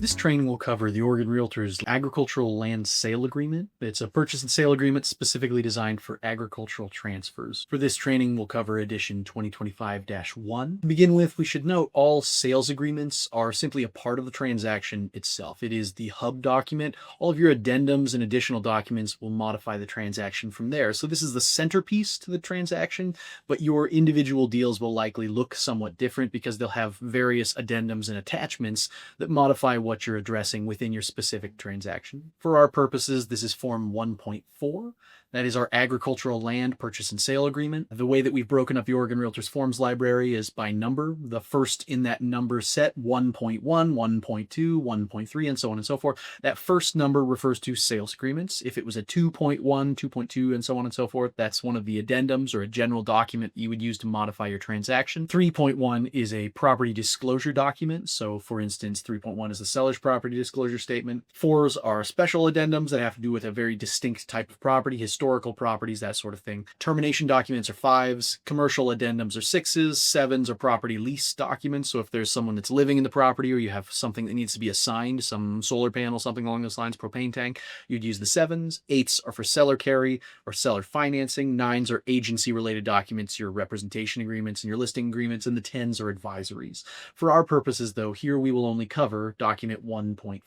This training will cover the Oregon REALTORS Agricultural Land Sale Agreement. It's a purchase and sale agreement specifically designed for agricultural transfers. For this training, we'll cover edition 2025-1. To begin with, we should note all sales agreements are simply a part of the transaction itself. It is the hub document. All of your addendums and additional documents will modify the transaction from there. So this is the centerpiece to the transaction, but your individual deals will likely look somewhat different because they'll have various addendums and attachments that modify what you're addressing within your specific transaction. For our purposes, this is Form 1.4. That is our agricultural land purchase and sale agreement. The way that we've broken up the Oregon REALTORS Forms library is by number. The first in that number set, 1.1, 1.2, 1.3, and so on and so forth. That first number refers to sales agreements. If it was a 2.1, 2.2, and so on and so forth, that's one of the addendums or a general document you would use to modify your transaction. 3.1 is a property disclosure document. So for instance, 3.1 is the seller's property disclosure statement. 4s are special addendums that have to do with a very distinct type of property, historical properties, that sort of thing. Termination documents are 5s, commercial addendums are 6s, 7s are property lease documents. So if there's someone that's living in the property or you have something that needs to be assigned, some solar panel, something along those lines, propane tank, you'd use the 7s. 8s are for seller carry or seller financing. 9s are agency related documents, your representation agreements and your listing agreements, and the 10s are advisories. For our purposes though, here we will only cover document 1.4.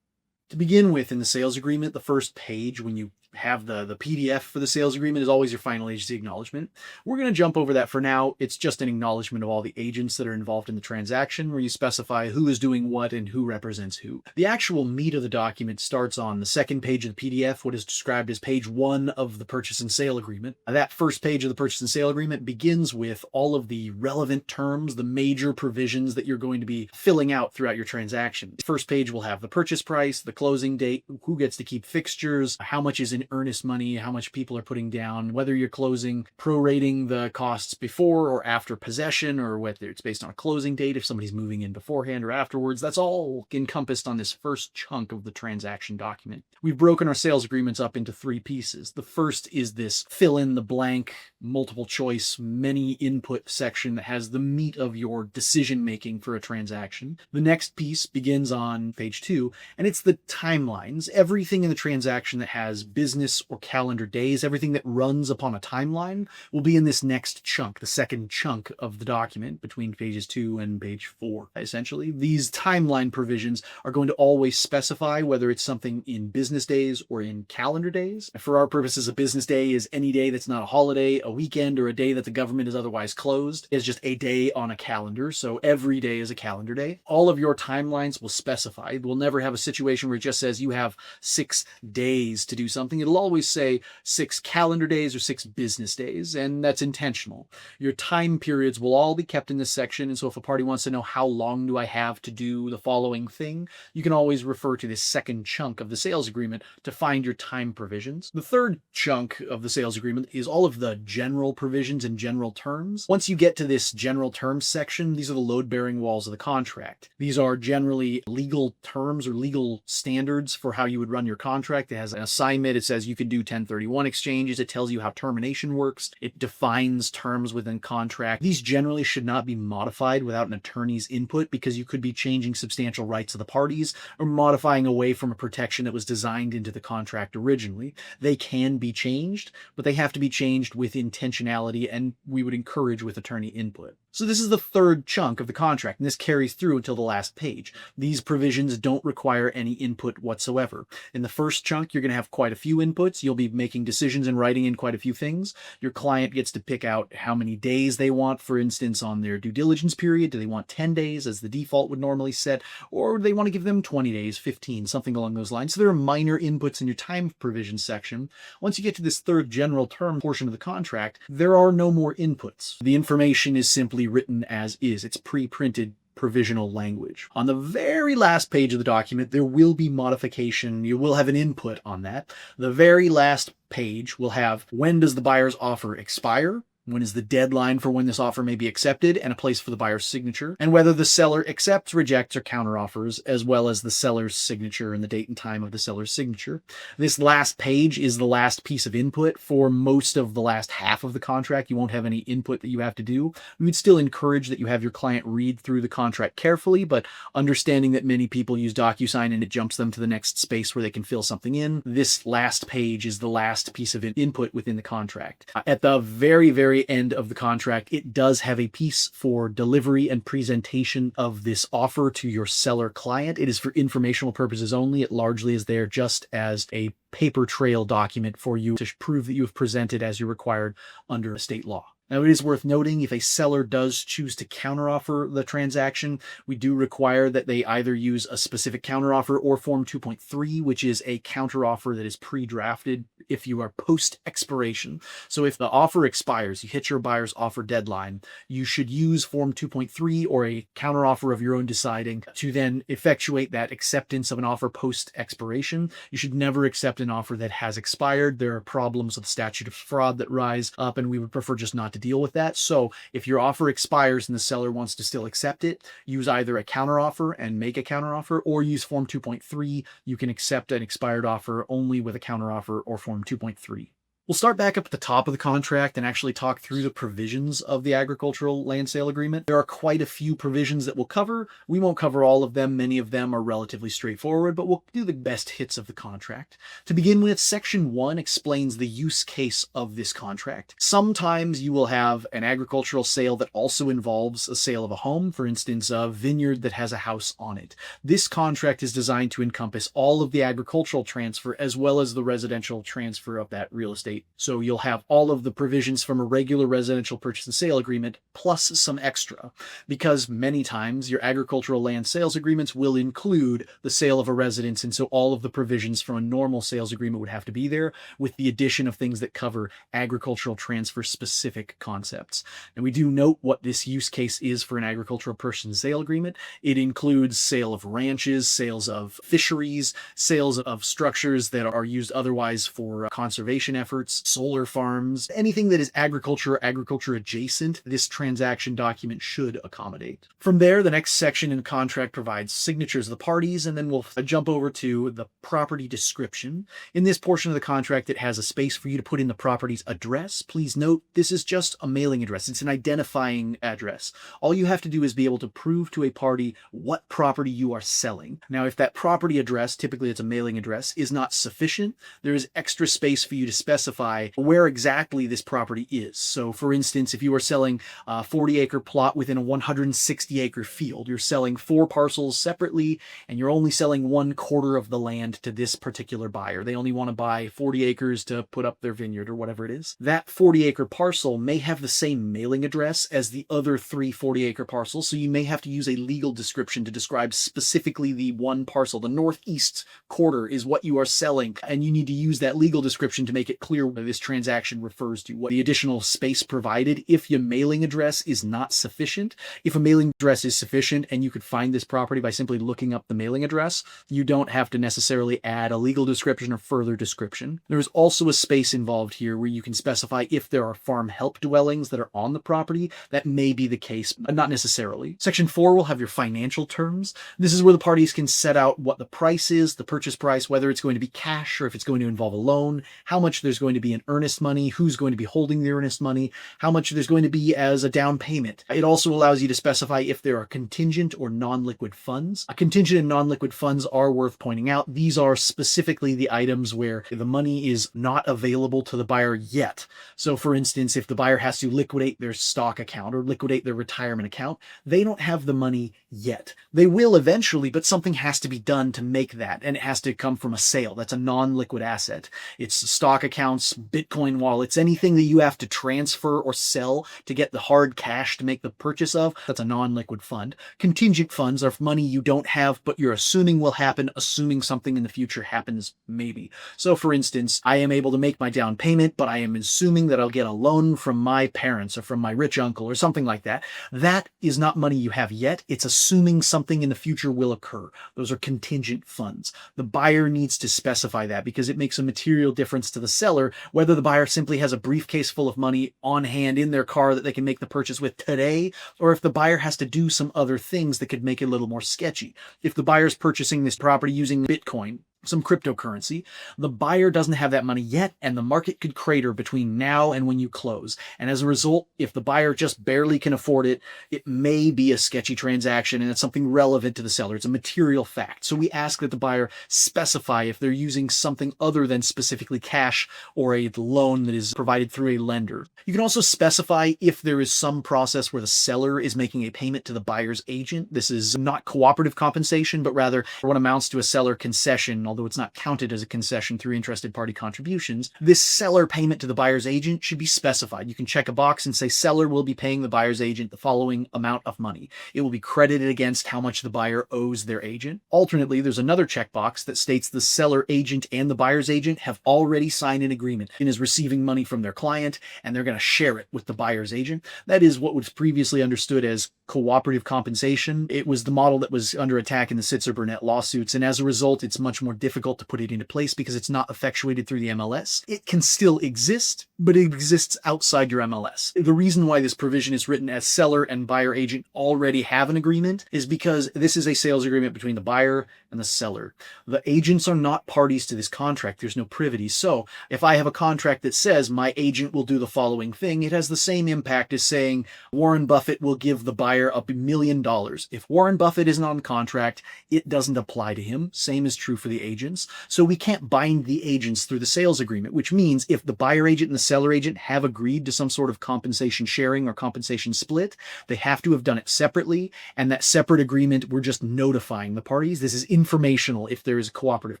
To begin with, in the sales agreement, the first page when you have the PDF for the sales agreement is always your final agency acknowledgement. We're going to jump over that for now. It's just an acknowledgement of all the agents that are involved in the transaction where you specify who is doing what and who represents who. The actual meat of the document starts on the second page of the PDF, what is described as page 1 of the purchase and sale agreement. That first page of the purchase and sale agreement begins with all of the relevant terms, the major provisions that you're going to be filling out throughout your transaction. The first page will have the purchase price, the closing date, who gets to keep fixtures, how much is in earnest money, how much people are putting down, whether you're closing, prorating the costs before or after possession, or whether it's based on a closing date, if somebody's moving in beforehand or afterwards. That's all encompassed on this first chunk of the transaction document. We've broken our sales agreements up into 3 pieces. The first is this fill in the blank, multiple choice, many input section that has the meat of your decision making for a transaction. The next piece begins on page 2, and it's the timelines. Everything in the transaction that has business or calendar days, everything that runs upon a timeline will be in this next chunk, the second chunk of the document between pages 2 and page 4. Essentially, these timeline provisions are going to always specify whether it's something in business days or in calendar days. For our purposes, a business day is any day that's not a holiday, a weekend, or a day that the government is otherwise closed. It's just a day on a calendar, so every day is a calendar day. All of your timelines will specify. We'll never have a situation where it just says you have 6 days to do something. It'll always say 6 calendar days or 6 business days, and that's intentional. Your time periods will all be kept in this section, and so if a party wants to know how long do I have to do the following thing, you can always refer to this second chunk of the sales agreement to find your time provisions. The third chunk of the sales agreement is all of the general provisions and general terms. Once you get to this general terms section, these are the load-bearing walls of the contract. These are generally legal terms or legal standards for how you would run your contract. It has an assignment. It says you can do 1031 exchanges. It tells you how termination works. It defines terms within contract. These generally should not be modified without an attorney's input because you could be changing substantial rights of the parties or modifying away from a protection that was designed into the contract originally. They can be changed, but they have to be changed with intentionality, and we would encourage with attorney input. So this is the third chunk of the contract, and this carries through until the last page. These provisions don't require any input whatsoever. In the first chunk, you're going to have quite a few inputs. You'll be making decisions and writing in quite a few things. Your client gets to pick out how many days they want, for instance, on their due diligence period. Do they want 10 days as the default would normally set, or do they want to give them 20 days, 15, something along those lines? So there are minor inputs in your time provision section. Once you get to this third general term portion of the contract, there are no more inputs. The information is simply written as is. It's pre-printed provisional language. On the very last page of the document, there will be modification. You will have an input on that. The very last page will have when does the buyer's offer expire, when is the deadline for when this offer may be accepted, and a place for the buyer's signature, and whether the seller accepts, rejects, or counteroffers, as well as the seller's signature and the date and time of the seller's signature. This last page is the last piece of input for most of the last half of the contract. You won't have any input that you have to do. We would still encourage that you have your client read through the contract carefully, but understanding that many people use DocuSign and it jumps them to the next space where they can fill something in, this last page is the last piece of input within the contract. At the very, very end of the contract, it does have a piece for delivery and presentation of this offer to your seller client. It is for informational purposes only. It largely is there just as a paper trail document for you to prove that you have presented as you're required under state law. Now, it is worth noting if a seller does choose to counteroffer the transaction, we do require that they either use a specific counteroffer or Form 2.3, which is a counteroffer that is pre-drafted if you are post-expiration. So if the offer expires, you hit your buyer's offer deadline, you should use Form 2.3 or a counteroffer of your own deciding to then effectuate that acceptance of an offer post-expiration. You should never accept an offer that has expired. There are problems with the statute of fraud that rise up, and we would prefer just not to deal with that. So if your offer expires and the seller wants to still accept it, use either a counteroffer and make a counteroffer, or use Form 2.3. You can accept an expired offer only with a counteroffer or Form 2.3. We'll start back up at the top of the contract and actually talk through the provisions of the agricultural land sale agreement. There are quite a few provisions that we'll cover. We won't cover all of them. Many of them are relatively straightforward, but we'll do the best hits of the contract. To begin with, Section 1 explains the use case of this contract. Sometimes you will have an agricultural sale that also involves a sale of a home, for instance, a vineyard that has a house on it. This contract is designed to encompass all of the agricultural transfer as well as the residential transfer of that real estate. So you'll have all of the provisions from a regular residential purchase and sale agreement plus some extra, because many times your agricultural land sales agreements will include the sale of a residence, and so all of the provisions from a normal sales agreement would have to be there, with the addition of things that cover agricultural transfer specific concepts. And we do note what this use case is for an agricultural purchase and sale agreement. It includes sale of ranches, sales of fisheries, sales of structures that are used otherwise for conservation efforts, solar farms, anything that is agriculture or agriculture adjacent, this transaction document should accommodate. From there, the next section in the contract provides signatures of the parties, and then we'll jump over to the property description. In this portion of the contract, it has a space for you to put in the property's address. Please note, this is just a mailing address. It's an identifying address. All you have to do is be able to prove to a party what property you are selling. Now, if that property address, typically it's a mailing address, is not sufficient, there is extra space for you to specify where exactly this property is. So for instance, if you are selling a 40-acre plot within a 160-acre field, you're selling 4 parcels separately, and you're only selling 1/4 of the land to this particular buyer. They only want to buy 40 acres to put up their vineyard or whatever it is. That 40-acre parcel may have the same mailing address as the other 3 40-acre parcels, so you may have to use a legal description to describe specifically the one parcel. The northeast quarter is what you are selling, and you need to use that legal description to make it clear what this transaction refers to, what the additional space provided if your mailing address is not sufficient. If a mailing address is sufficient and you could find this property by simply looking up the mailing address, you don't have to necessarily add a legal description or further description. There is also a space involved here where you can specify if there are farm help dwellings that are on the property. That may be the case, but not necessarily. Section 4 will have your financial terms. This is where the parties can set out what the price is, the purchase price, whether it's going to be cash or if it's going to involve a loan, how much there's going to be in earnest money, who's going to be holding the earnest money, how much there's going to be as a down payment. It also allows you to specify if there are contingent or non-liquid funds. Contingent and non-liquid funds are worth pointing out. These are specifically the items where the money is not available to the buyer yet. So for instance, if the buyer has to liquidate their stock account or liquidate their retirement account, they don't have the money yet. They will eventually, but something has to be done to make that, and it has to come from a sale. That's a non-liquid asset. It's stock accounts, Bitcoin wallets, anything that you have to transfer or sell to get the hard cash to make the purchase of, that's a non-liquid fund. Contingent funds are money you don't have, but you're assuming will happen, assuming something in the future happens, maybe. So for instance, I am able to make my down payment, but I am assuming that I'll get a loan from my parents or from my rich uncle or something like that. That is not money you have yet. It's assuming something in the future will occur. Those are contingent funds. The buyer needs to specify that because it makes a material difference to the seller seller, whether the buyer simply has a briefcase full of money on hand in their car that they can make the purchase with today, or if the buyer has to do some other things that could make it a little more sketchy. If the buyer's purchasing this property using Bitcoin, some cryptocurrency, the buyer doesn't have that money yet, and the market could crater between now and when you close. And as a result, if the buyer just barely can afford it, it may be a sketchy transaction, and it's something relevant to the seller. It's a material fact. So we ask that the buyer specify if they're using something other than specifically cash or a loan that is provided through a lender. You can also specify if there is some process where the seller is making a payment to the buyer's agent. This is not cooperative compensation, but rather what amounts to a seller concession, although it's not counted as a concession through interested party contributions. This seller payment to the buyer's agent should be specified. You can check a box and say seller will be paying the buyer's agent the following amount of money. It will be credited against how much the buyer owes their agent. Alternately, there's another checkbox that states the seller agent and the buyer's agent have already signed an agreement and is receiving money from their client, and they're going to share it with the buyer's agent. That is what was previously understood as cooperative compensation. It was the model that was under attack in the Sitzer-Burnett lawsuits, and as a result, it's much more difficult to put it into place because it's not effectuated through the MLS. It can still exist, but it exists outside your MLS. The reason why this provision is written as seller and buyer agent already have an agreement is because this is a sales agreement between the buyer and the seller. The agents are not parties to this contract. There's no privity. So if I have a contract that says my agent will do the following thing, it has the same impact as saying Warren Buffett will give the buyer $1 million. If Warren Buffett isn't on the contract, it doesn't apply to him. Same is true for the agents. So we can't bind the agents through the sales agreement, which means if the buyer agent and the seller agent have agreed to some sort of compensation sharing or compensation split, they have to have done it separately. And that separate agreement, we're just notifying the parties. This is informational if there is cooperative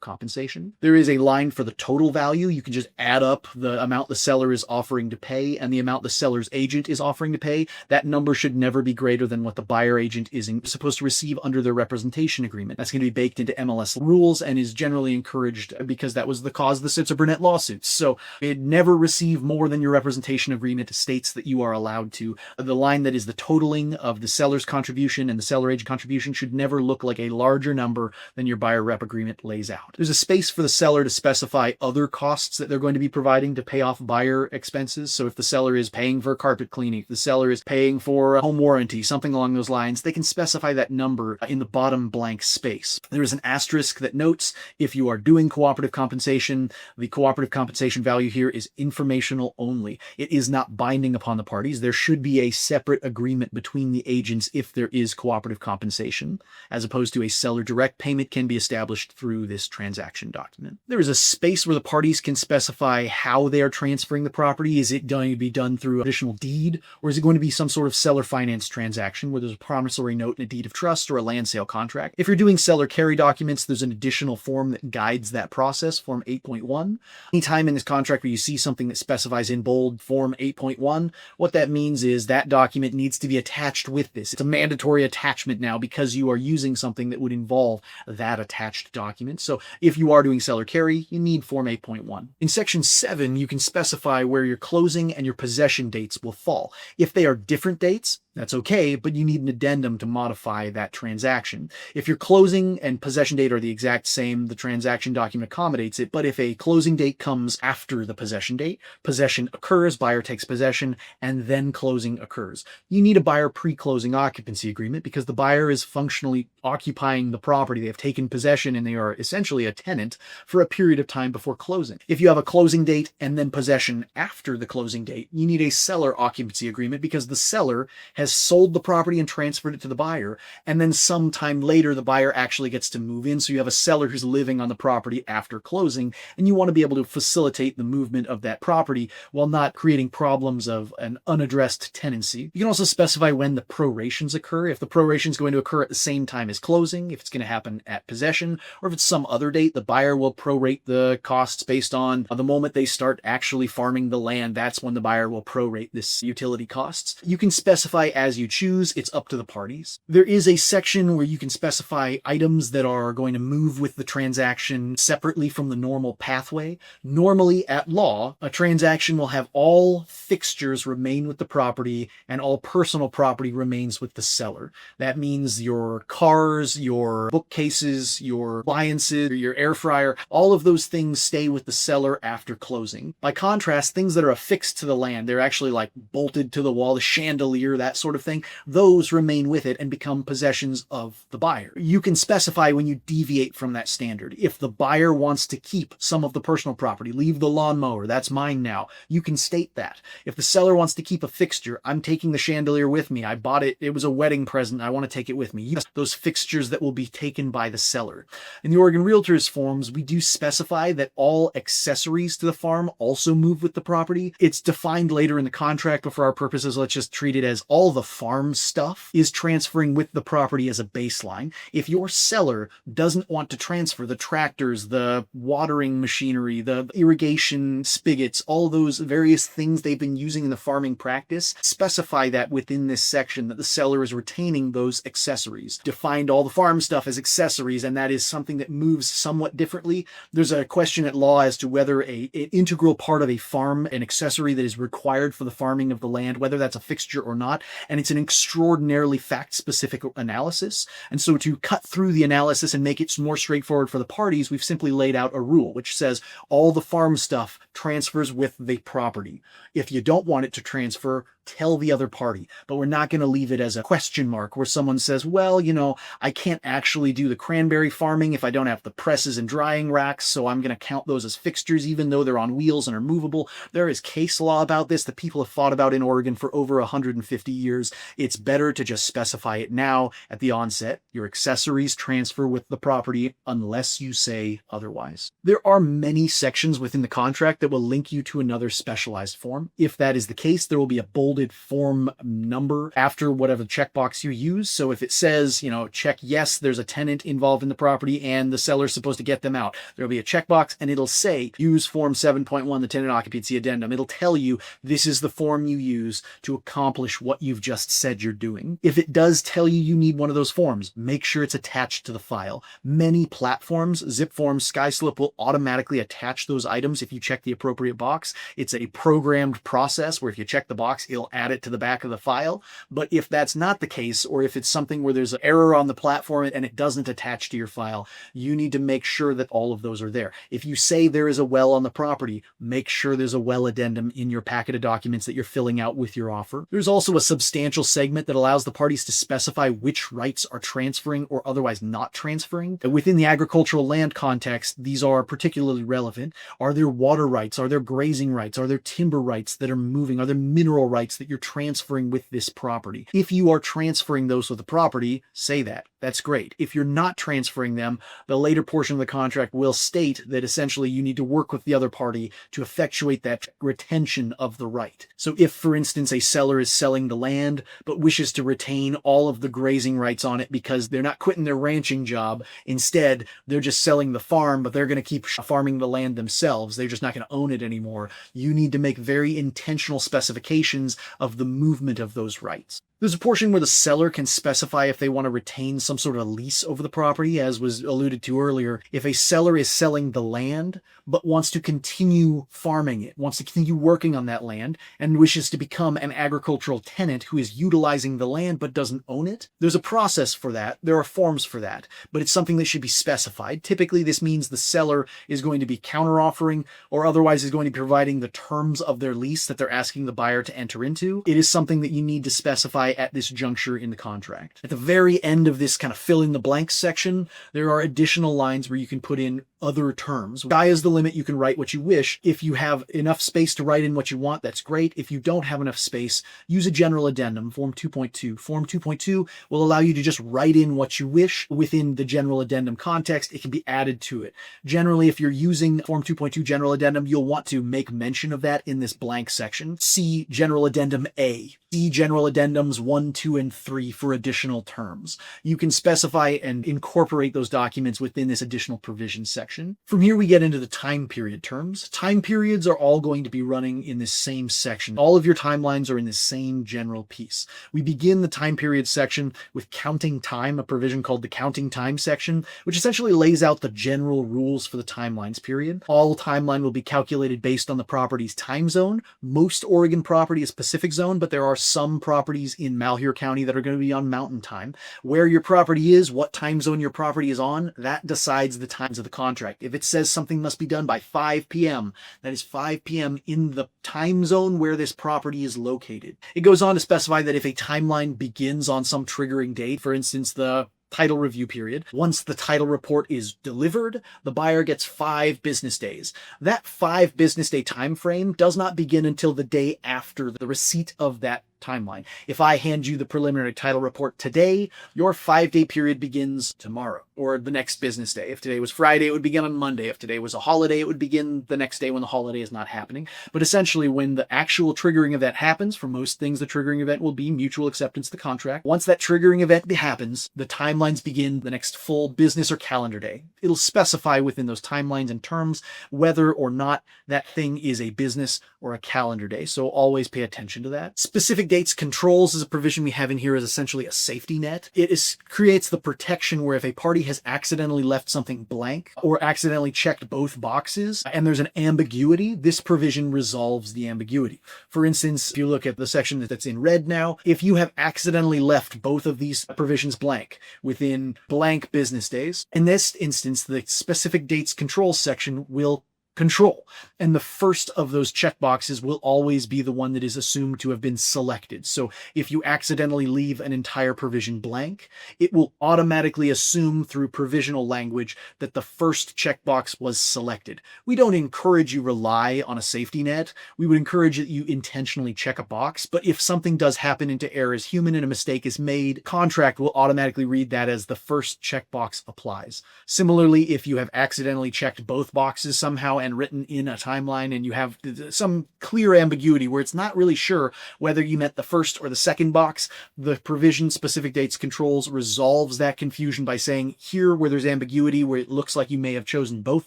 compensation. There is a line for the total value. You can just add up the amount the seller is offering to pay and the amount the seller's agent is offering to pay. That number should never be greater than what the buyer agent is supposed to receive under their representation agreement. That's going to be baked into MLS rules and is generally encouraged because that was the cause of the Sitzer-Burnett lawsuits. So it never receive more than your representation agreement states that you are allowed to. The line that is the totaling of the seller's contribution and the seller agent contribution should never look like a larger number than your buyer rep agreement lays out. There's a space for the seller to specify other costs that they're going to be providing to pay off buyer expenses. So if the seller is paying for carpet cleaning, if the seller is paying for a home warranty, something along those lines, they can specify that number in the bottom blank space. There is an asterisk that notes if you are doing cooperative compensation, the cooperative compensation value here is informational only. It is not binding upon the parties. There should be a separate agreement between the agents if there is cooperative compensation, as opposed to a seller direct payment can be established through this transaction document. There is a space where the parties can specify how they are transferring the property. Is it going to be done through a traditional deed, or is it going to be some sort of seller finance transaction where there's a promissory note and a deed of trust or a land sale contract? If you're doing seller carry documents, there's an additional form that guides that process, Form 8.1. Anytime in this contract where you see something that specifies in bold Form 8.1, what that means is that document needs to be attached with this. It's a mandatory attachment now because you are using something that would involve that attached document. So if you are doing seller carry, you need Form 8.1. In Section 7, you can specify where your closing and your possession dates will fall. If they are different dates, that's okay, but you need an addendum to modify that transaction. If your closing and possession date are the exact same, the transaction document accommodates it, but if a closing date comes after the possession date, possession occurs, buyer takes possession, and then closing occurs. You need a buyer pre-closing occupancy agreement because the buyer is functionally occupying the property. They have taken possession and they are essentially a tenant for a period of time before closing. If you have a closing date and then possession after the closing date, you need a seller occupancy agreement because the seller has sold the property and transferred it to the buyer, and then sometime later the buyer actually gets to move in. So you have a seller who's living on the property after closing, and you want to be able to facilitate the movement of that property while not creating problems of an unaddressed tenancy. You can also specify when the prorations occur. If the proration is going to occur at the same time as closing, if it's going to happen at possession, or if it's some other date, the buyer will prorate the costs based on the moment they start actually farming the land. That's when the buyer will prorate this utility costs. You can specify as you choose. It's up to the parties. There is a section where you can specify items that are going to move with the transaction separately from the normal pathway. Normally, at law, a transaction will have all fixtures remain with the property and all personal property remains with the seller. That means your car cars, your bookcases, your appliances, your air fryer, all of those things stay with the seller after closing. By contrast, things that are affixed to the land, they're actually like bolted to the wall, the chandelier, that sort of thing, those remain with it and become possessions of the buyer. You can specify when you deviate from that standard. If the buyer wants to keep some of the personal property, leave the lawnmower, that's mine now, you can state that. If the seller wants to keep a fixture, I'm taking the chandelier with me, I bought it, it was a wedding present, I want to take it with me. Use those fixtures that will be taken by the seller. In the Oregon Realtors forms, we do specify that all accessories to the farm also move with the property. It's defined later in the contract, but for our purposes, let's just treat it as all the farm stuff is transferring with the property as a baseline. If your seller doesn't want to transfer the tractors, the watering machinery, the irrigation spigots, all those various things they've been using in the farming practice, specify that within this section that the seller is retaining those accessories. Defined all the farm stuff as accessories, and that is something that moves somewhat differently. There's a question at law as to whether an integral part of a farm, an accessory that is required for the farming of the land, whether that's a fixture or not, and it's an extraordinarily fact-specific analysis. And so to cut through the analysis and make it more straightforward for the parties, we've simply laid out a rule which says all the farm stuff transfers with the property. If you don't want it to transfer, tell the other party, but we're not going to leave it as a question mark where someone says, well, you know, I can't actually do the cranberry farming if I don't have the presses and drying racks, so I'm going to count those as fixtures even though they're on wheels and are movable. There is case law about this that people have fought about in Oregon for over 150 years. It's better to just specify it now at the onset. Your accessories transfer with the property unless you say otherwise. There are many sections within the contract that will link you to another specialized form. If that is the case, there will be a bolded form number after whatever checkbox you use. So if it says, you know, check yes, there's a tenant involved in the property and the seller's supposed to get them out, there'll be a checkbox and it'll say use form 7.1, the tenant occupancy addendum. It'll tell you this is the form you use to accomplish what you've just said you're doing. If it does tell you you need one of those forms, make sure it's attached to the file. Many platforms, zip forms, SkySlip will automatically attach those items if you check the appropriate box. It's a programmed process where if you check the box, it'll add it to the back of the file. But if that's not the case, or if it's something where there's an error on the platform and it doesn't attach to your file, you need to make sure that all of those are there. If you say there is a well on the property, make sure there's a well addendum in your packet of documents that you're filling out with your offer. There's also a substantial segment that allows the parties to specify which rights are transferring or otherwise not transferring. Within the agricultural land context, these are particularly relevant. Are there water rights? Are there grazing rights? Are there timber rights that are moving? Are there mineral rights that you're transferring with this property? If you are transferring those with the property, say that. That's great. If you're not transferring them, the later portion of the contract will state that essentially you need to work with the other party to effectuate that retention of the right. So if, for instance, a seller is selling the land but wishes to retain all of the grazing rights on it because they're not quitting their ranching job, instead they're just selling the farm, but they're going to keep farming the land themselves, they're just not going to own it anymore, you need to make very intentional specifications of the movement of those rights. There's a portion where the seller can specify if they want to retain some sort of lease over the property, as was alluded to earlier. If a seller is selling the land, but wants to continue farming it, wants to continue working on that land, and wishes to become an agricultural tenant who is utilizing the land but doesn't own it, there's a process for that. There are forms for that, but it's something that should be specified. Typically, this means the seller is going to be counteroffering or otherwise is going to be providing the terms of their lease that they're asking the buyer to enter into. It is something that you need to specify at this juncture in the contract. At the very end of this kind of fill in the blanks section, there are additional lines where you can put in other terms. Sky is the limit. You can write what you wish. If you have enough space to write in what you want, that's great. If you don't have enough space, use a general addendum, Form 2.2. Form 2.2 will allow you to just write in what you wish within the general addendum context. It can be added to it. Generally, if you're using Form 2.2 general addendum, you'll want to make mention of that in this blank section. See general addendum A. See general addendums 1, 2, and 3 for additional terms. You can specify and incorporate those documents within this additional provision section. section. From here, we get into the time period terms. Time periods are all going to be running in this same section. All of your timelines are in this same general piece. We begin the time period section with counting time, a provision called the counting time section, which essentially lays out the general rules for the timelines period. All timeline will be calculated based on the property's time zone. Most Oregon property is Pacific zone, but there are some properties in Malheur County that are going to be on Mountain Time. Where your property is, what time zone your property is on, that decides the times of the contract. If it says something must be done by 5 p.m., that is 5 p.m. in the time zone where this property is located. It goes on to specify that if a timeline begins on some triggering date, for instance, the title review period. Once the title report is delivered, the buyer gets 5 business days. That 5 business day time frame does not begin until the day after the receipt of that timeline. If I hand you the preliminary title report today, your 5-day period begins tomorrow or the next business day. If today was Friday, it would begin on Monday. If today was a holiday, it would begin the next day when the holiday is not happening. But essentially, when the actual triggering event happens, for most things, the triggering event will be mutual acceptance of the contract. Once that triggering event happens, the timelines begin the next full business or calendar day. It'll specify within those timelines and terms whether or not that thing is a business or a calendar day. So always pay attention to that. Specific dates controls is a provision we have in here as essentially a safety net. It creates the protection where if a party has accidentally left something blank or accidentally checked both boxes and there's an ambiguity, this provision resolves the ambiguity. For instance, if you look at the section that's in red now, if you have accidentally left both of these provisions blank within blank business days, in this instance, the specific dates controls section will control. And the first of those checkboxes will always be the one that is assumed to have been selected. So if you accidentally leave an entire provision blank, it will automatically assume through provisional language that the first checkbox was selected. We don't encourage you rely on a safety net. We would encourage that you intentionally check a box. But if something does happen into error as human and a mistake is made, contract will automatically read that as the first checkbox applies. Similarly, if you have accidentally checked both boxes somehow and written in a timeline and you have some clear ambiguity where it's not really sure whether you meant the first or the second box, the provision specific dates controls resolves that confusion by saying here where there's ambiguity, where it looks like you may have chosen both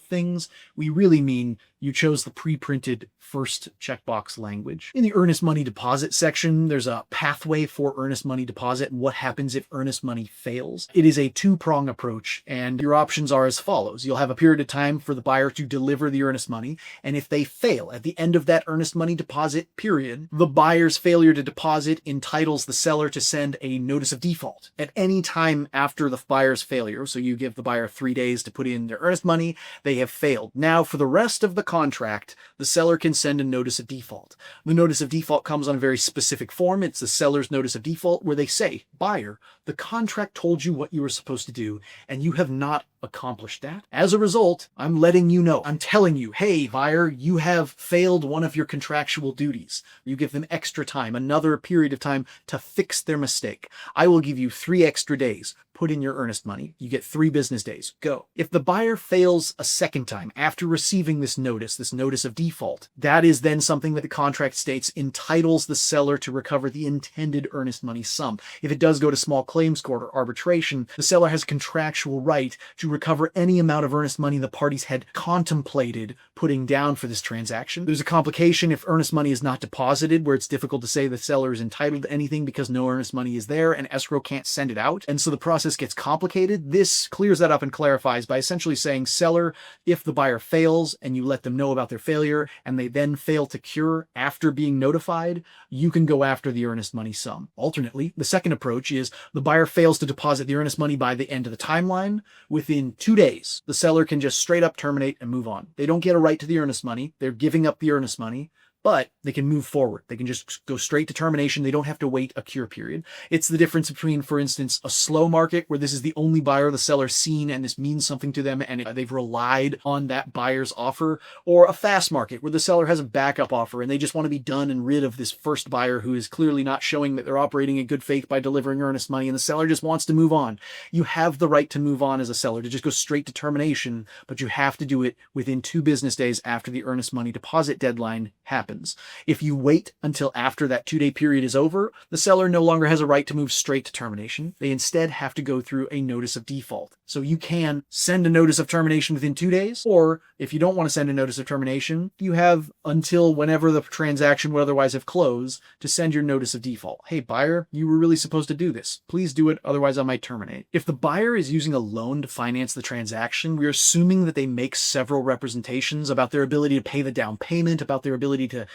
things, we really mean you chose the pre-printed first checkbox language. In the Earnest Money Deposit section, there's a pathway for Earnest Money Deposit and what happens if earnest money fails. It is a two-prong approach, and your options are as follows. You'll have a period of time for the buyer to deliver the earnest money, and if they fail at the end of that Earnest Money Deposit period, the buyer's failure to deposit entitles the seller to send a notice of default at any time after the buyer's failure. So you give the buyer 3 days to put in their earnest money, they have failed. Now, for the rest of the contract, the seller can send a notice of default. The notice of default comes on a very specific form. It's the seller's notice of default where they say, buyer, the contract told you what you were supposed to do, and you have not accomplished that. As a result, I'm letting you know. I'm telling you, hey, buyer, you have failed one of your contractual duties. You give them extra time, another period of time to fix their mistake. I will give you 3 extra days. Put in your earnest money. You get 3 business days. Go. If the buyer fails a second time after receiving this notice of default, that is then something that the contract states entitles the seller to recover the intended earnest money sum. If it does go to small claims court or arbitration, the seller has a contractual right to recover any amount of earnest money the parties had contemplated putting down for this transaction. There's a complication if earnest money is not deposited, where it's difficult to say the seller is entitled to anything because no earnest money is there and escrow can't send it out. And so the process gets complicated. This clears that up and clarifies by essentially saying, seller, if the buyer fails and you let them know about their failure and they then fail to cure after being notified, you can go after the earnest money sum. Alternately, the second approach is the buyer fails to deposit the earnest money by the end of the timeline. Within 2 days, the seller can just straight up terminate and move on. They don't get a right to the earnest money. They're giving up the earnest money, but they can move forward. They can just go straight to termination. They don't have to wait a cure period. It's the difference between, for instance, a slow market where this is the only buyer the seller's seen and this means something to them and they've relied on that buyer's offer, or a fast market where the seller has a backup offer and they just want to be done and rid of this first buyer who is clearly not showing that they're operating in good faith by delivering earnest money and the seller just wants to move on. You have the right to move on as a seller, to just go straight to termination, but you have to do it within 2 business days after the earnest money deposit deadline happens. happens. If you wait until after that 2-day period is over, the seller no longer has a right to move straight to termination. They instead have to go through a notice of default. So you can send a notice of termination within 2 days, or if you don't want to send a notice of termination, you have until whenever the transaction would otherwise have closed to send your notice of default. Hey buyer, you were really supposed to do this. Please do it, otherwise I might terminate. If the buyer is using a loan to finance the transaction, we're assuming that they make several representations about their ability to pay the down payment, about their ability to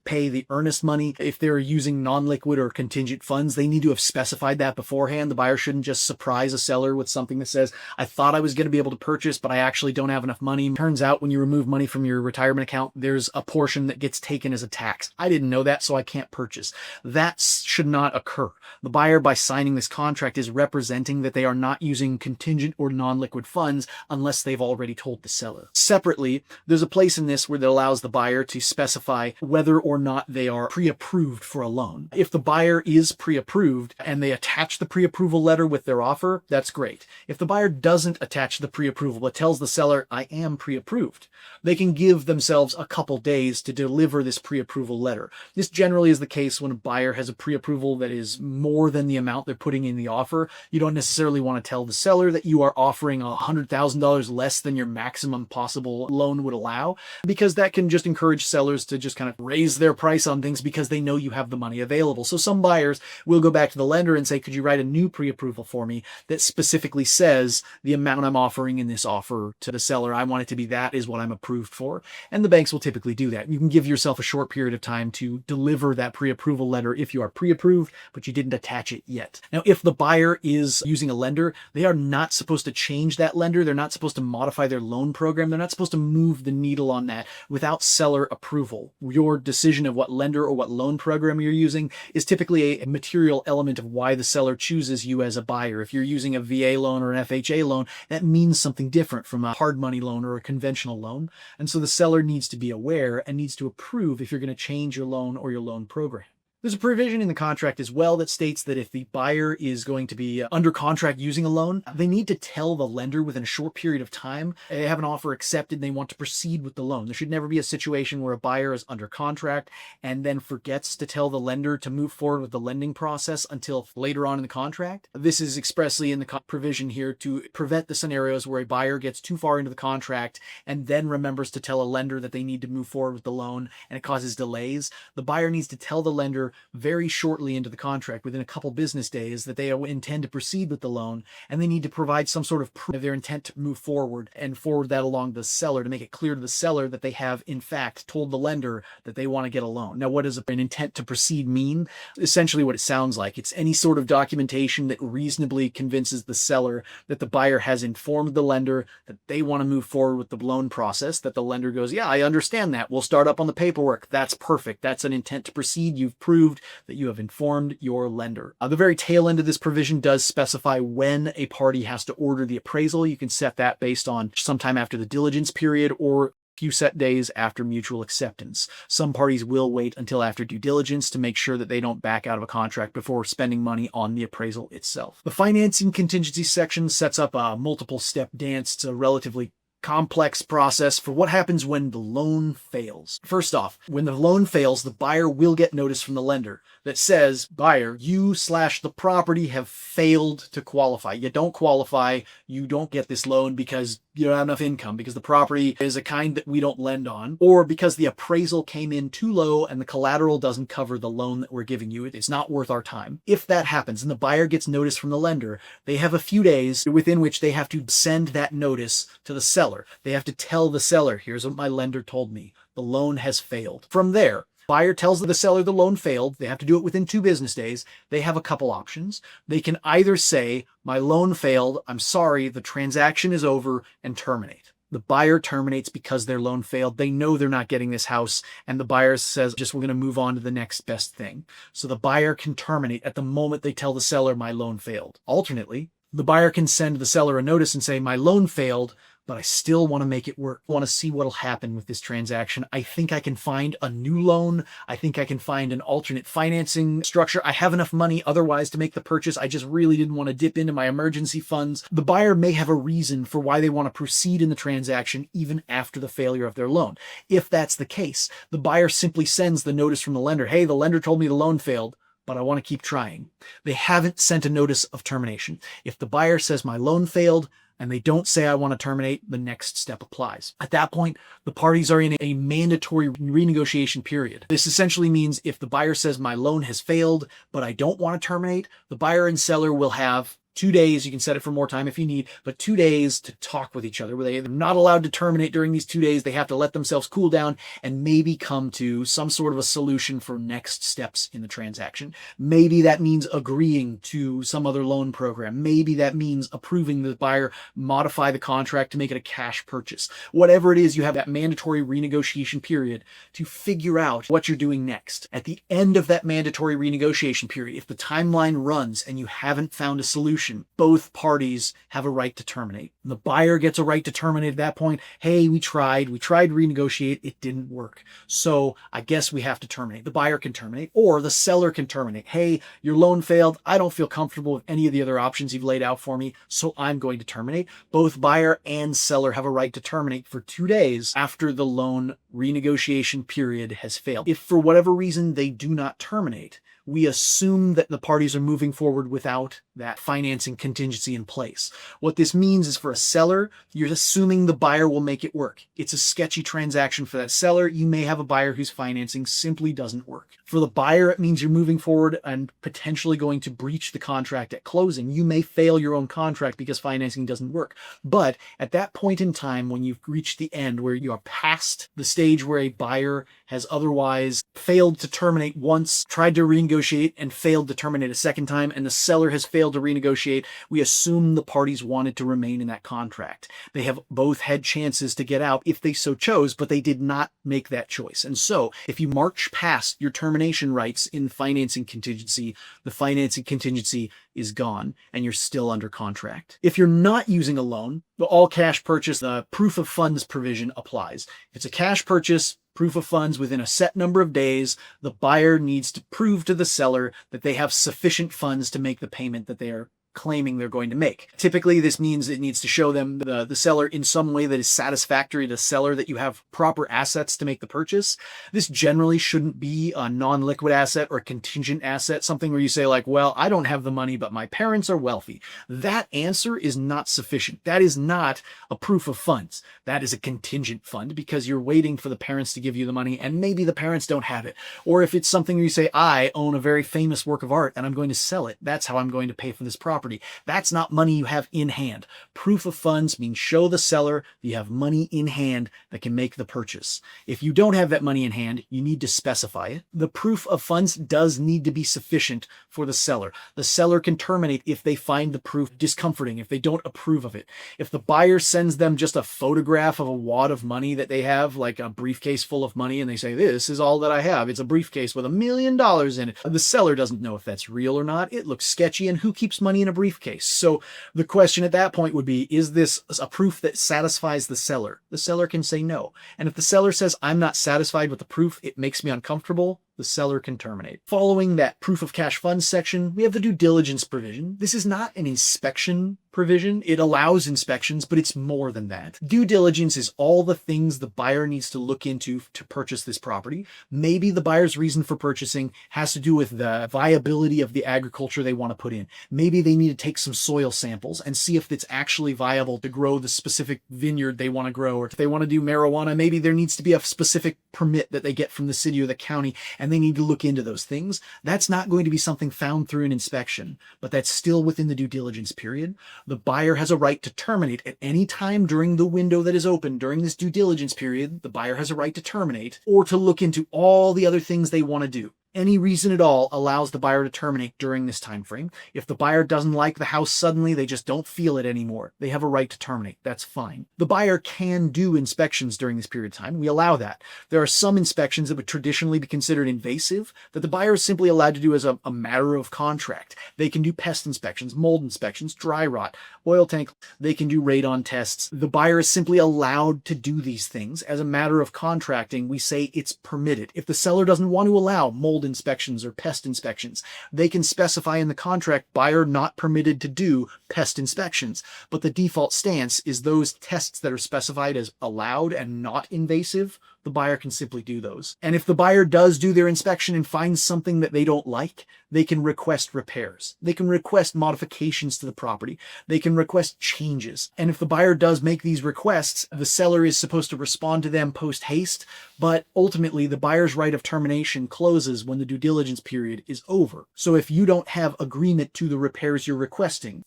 pay the earnest money. If they're using non-liquid or contingent funds, they need to have specified that beforehand. The buyer shouldn't just surprise a seller with something that says, I thought I was going to be able to purchase, but I actually don't have enough money. Turns out when you remove money from your retirement account, there's a portion that gets taken as a tax. I didn't know that, so I can't purchase. That should not occur. The buyer, by signing this contract, is representing that they are not using contingent or non-liquid funds unless they've already told the seller. Separately, there's a place in this where that allows the buyer to specify whether or not they are pre-approved for a loan. If the buyer is pre-approved and they attach the pre-approval letter with their offer, that's great. If the buyer doesn't attach the pre-approval but tells the seller, I am pre-approved, they can give themselves a couple days to deliver this pre-approval letter. This generally is the case when a buyer has a pre-approval that is more than the amount they're putting in the offer. You don't necessarily want to tell the seller that you are offering $100,000 less than your maximum possible loan would allow, because that can just encourage sellers to just kind of raise their price on things because they know you have the money available. So some buyers will go back to the lender and say, could you write a new pre-approval for me that specifically says the amount I'm offering in this offer to the seller, I want it to be that is what I'm approved for. And the banks will typically do that. You can give yourself a short period of time to deliver that pre-approval letter if you are pre-approved, but you didn't attach it yet. Now, if the buyer is using a lender, they are not supposed to change that lender. They're not supposed to modify their loan program. They're not supposed to move the needle on that without seller approval. Your decision of what lender or what loan program you're using is typically a material element of why the seller chooses you as a buyer. If you're using a VA loan or an FHA loan, that means something different from a hard money loan or a conventional loan. And so the seller needs to be aware and needs to approve if you're going to change your loan or your loan program. There's a provision in the contract as well that states that if the buyer is going to be under contract using a loan, they need to tell the lender within a short period of time they have an offer accepted and they want to proceed with the loan. There should never be a situation where a buyer is under contract and then forgets to tell the lender to move forward with the lending process until later on in the contract. This is expressly in the provision here to prevent the scenarios where a buyer gets too far into the contract and then remembers to tell a lender that they need to move forward with the loan and it causes delays. The buyer needs to tell the lender very shortly into the contract, within a couple business days, that they intend to proceed with the loan, and they need to provide some sort of proof of their intent to move forward and forward that along to the seller to make it clear to the seller that they have in fact told the lender that they want to get a loan. Now, what does an intent to proceed mean? Essentially what it sounds like. It's any sort of documentation that reasonably convinces the seller that the buyer has informed the lender that they want to move forward with the loan process, that the lender goes, yeah, I understand that. We'll start up on the paperwork. That's perfect. That's an intent to proceed. You've proved that you have informed your lender. The very tail end of this provision does specify when a party has to order the appraisal. You can set that based on sometime after the diligence period or few set days after mutual acceptance. Some parties will wait until after due diligence to make sure that they don't back out of a contract before spending money on the appraisal itself. The financing contingency section sets up a multiple step dance. It's a relatively complex process for what happens when the loan fails. First off, when the loan fails, the buyer will get notice from the lender that says, buyer, you/the property have failed to qualify. You don't qualify. You don't get this loan because you don't have enough income, because the property is a kind that we don't lend on, or because the appraisal came in too low and the collateral doesn't cover the loan that we're giving you. It's not worth our time. If that happens and the buyer gets notice from the lender, they have a few days within which they have to send that notice to the seller. They have to tell the seller, here's what my lender told me. The loan has failed. From there, buyer tells the seller the loan failed. They have to do it within 2 business days. They have a couple options. They can either say, my loan failed, I'm sorry, the transaction is over, and terminate. The buyer terminates because their loan failed. They know they're not getting this house, and the buyer says, we're going to move on to the next best thing. So the buyer can terminate at the moment they tell the seller, my loan failed. Alternately, the buyer can send the seller a notice and say, my loan failed, but I still want to make it work. I want to see what'll happen with this transaction. I think I can find a new loan. I think I can find an alternate financing structure. I have enough money otherwise to make the purchase. I just really didn't want to dip into my emergency funds. The buyer may have a reason for why they want to proceed in the transaction even after the failure of their loan. If that's the case, the buyer simply sends the notice from the lender, hey, the lender told me the loan failed, but I want to keep trying. They haven't sent a notice of termination. If the buyer says my loan failed, and they don't say I want to terminate, the next step applies. At that point, the parties are in a mandatory renegotiation period. This essentially means if the buyer says my loan has failed, but I don't want to terminate, the buyer and seller will have 2 days, you can set it for more time if you need, but 2 days to talk with each other. They're not allowed to terminate during these 2 days. They have to let themselves cool down and maybe come to some sort of a solution for next steps in the transaction. Maybe that means agreeing to some other loan program. Maybe that means approving the buyer modify the contract to make it a cash purchase. Whatever it is, you have that mandatory renegotiation period to figure out what you're doing next. At the end of that mandatory renegotiation period, if the timeline runs and you haven't found a solution, both parties have a right to terminate. The buyer gets a right to terminate at that point. Hey, we tried to renegotiate, it didn't work. So I guess we have to terminate. The buyer can terminate, or the seller can terminate. Hey, your loan failed. I don't feel comfortable with any of the other options you've laid out for me, so I'm going to terminate. Both buyer and seller have a right to terminate for 2 days after the loan renegotiation period has failed. If for whatever reason they do not terminate, we assume that the parties are moving forward without that financing contingency in place. What this means is for a seller, you're assuming the buyer will make it work. It's a sketchy transaction for that seller. You may have a buyer whose financing simply doesn't work. For the buyer, it means you're moving forward and potentially going to breach the contract at closing. You may fail your own contract because financing doesn't work. But at that point in time, when you've reached the end where you are past the stage where a buyer has otherwise failed to terminate once, tried to renegotiate and failed to terminate a second time, and the seller has failed to renegotiate, we assume the parties wanted to remain in that contract. They have both had chances to get out if they so chose, but they did not make that choice. And so if you march past your termination rights in financing contingency, the financing contingency is gone and you're still under contract. If you're not using a loan, the all cash purchase, the proof of funds provision applies. If it's a cash purchase, proof of funds within a set number of days, the buyer needs to prove to the seller that they have sufficient funds to make the payment that they are claiming they're going to make. Typically, this means it needs to show them, the seller, in some way that is satisfactory to the seller, that you have proper assets to make the purchase. This generally shouldn't be a non-liquid asset or a contingent asset, something where you say like, well, I don't have the money, but my parents are wealthy. That answer is not sufficient. That is not a proof of funds. That is a contingent fund because you're waiting for the parents to give you the money and maybe the parents don't have it. Or if it's something where you say, I own a very famous work of art and I'm going to sell it. That's how I'm going to pay for this property. That's not money you have in hand. Proof of funds means show the seller that you have money in hand that can make the purchase. If you don't have that money in hand, you need to specify it. The proof of funds does need to be sufficient for the seller. The seller can terminate if they find the proof discomforting, if they don't approve of it. If the buyer sends them just a photograph of a wad of money that they have, like a briefcase full of money, and they say, this is all that I have. It's a briefcase with $1 million in it. The seller doesn't know if that's real or not. It looks sketchy, and who keeps money in a briefcase? So the question at that point would be, is this a proof that satisfies the seller? The seller can say no. And if the seller says, I'm not satisfied with the proof, it makes me uncomfortable, the seller can terminate. Following that proof of cash funds section, we have the due diligence provision. This is not an inspection provision. It allows inspections, but it's more than that. Due diligence is all the things the buyer needs to look into to purchase this property. Maybe the buyer's reason for purchasing has to do with the viability of the agriculture they want to put in. Maybe they need to take some soil samples and see if it's actually viable to grow the specific vineyard they want to grow. Or if they want to do marijuana, maybe there needs to be a specific permit that they get from the city or the county, and they need to look into those things. That's not going to be something found through an inspection, but that's still within the due diligence period. The buyer has a right to terminate at any time during the window that is open during this due diligence period. The buyer has a right to terminate or to look into all the other things they want to do. any reason at all allows the buyer to terminate during this time frame. If the buyer doesn't like the house suddenly, they just don't feel it anymore, they have a right to terminate. That's fine. The buyer can do inspections during this period of time. We allow that. There are some inspections that would traditionally be considered invasive that the buyer is simply allowed to do as a matter of contract. They can do pest inspections, mold inspections, dry rot, oil tank. They can do radon tests. The buyer is simply allowed to do these things. As a matter of contracting, we say it's permitted. If the seller doesn't want to allow mold inspections or pest inspections, they can specify in the contract buyer not permitted to do pest inspections. But the default stance is those tests that are specified as allowed and not invasive, the buyer can simply do those. And if the buyer does do their inspection and finds something that they don't like, they can request repairs. They can request modifications to the property. They can request changes. And if the buyer does make these requests, the seller is supposed to respond to them post haste, but ultimately the buyer's right of termination closes when the due diligence period is over. So if you don't have agreement to the repairs you're requesting,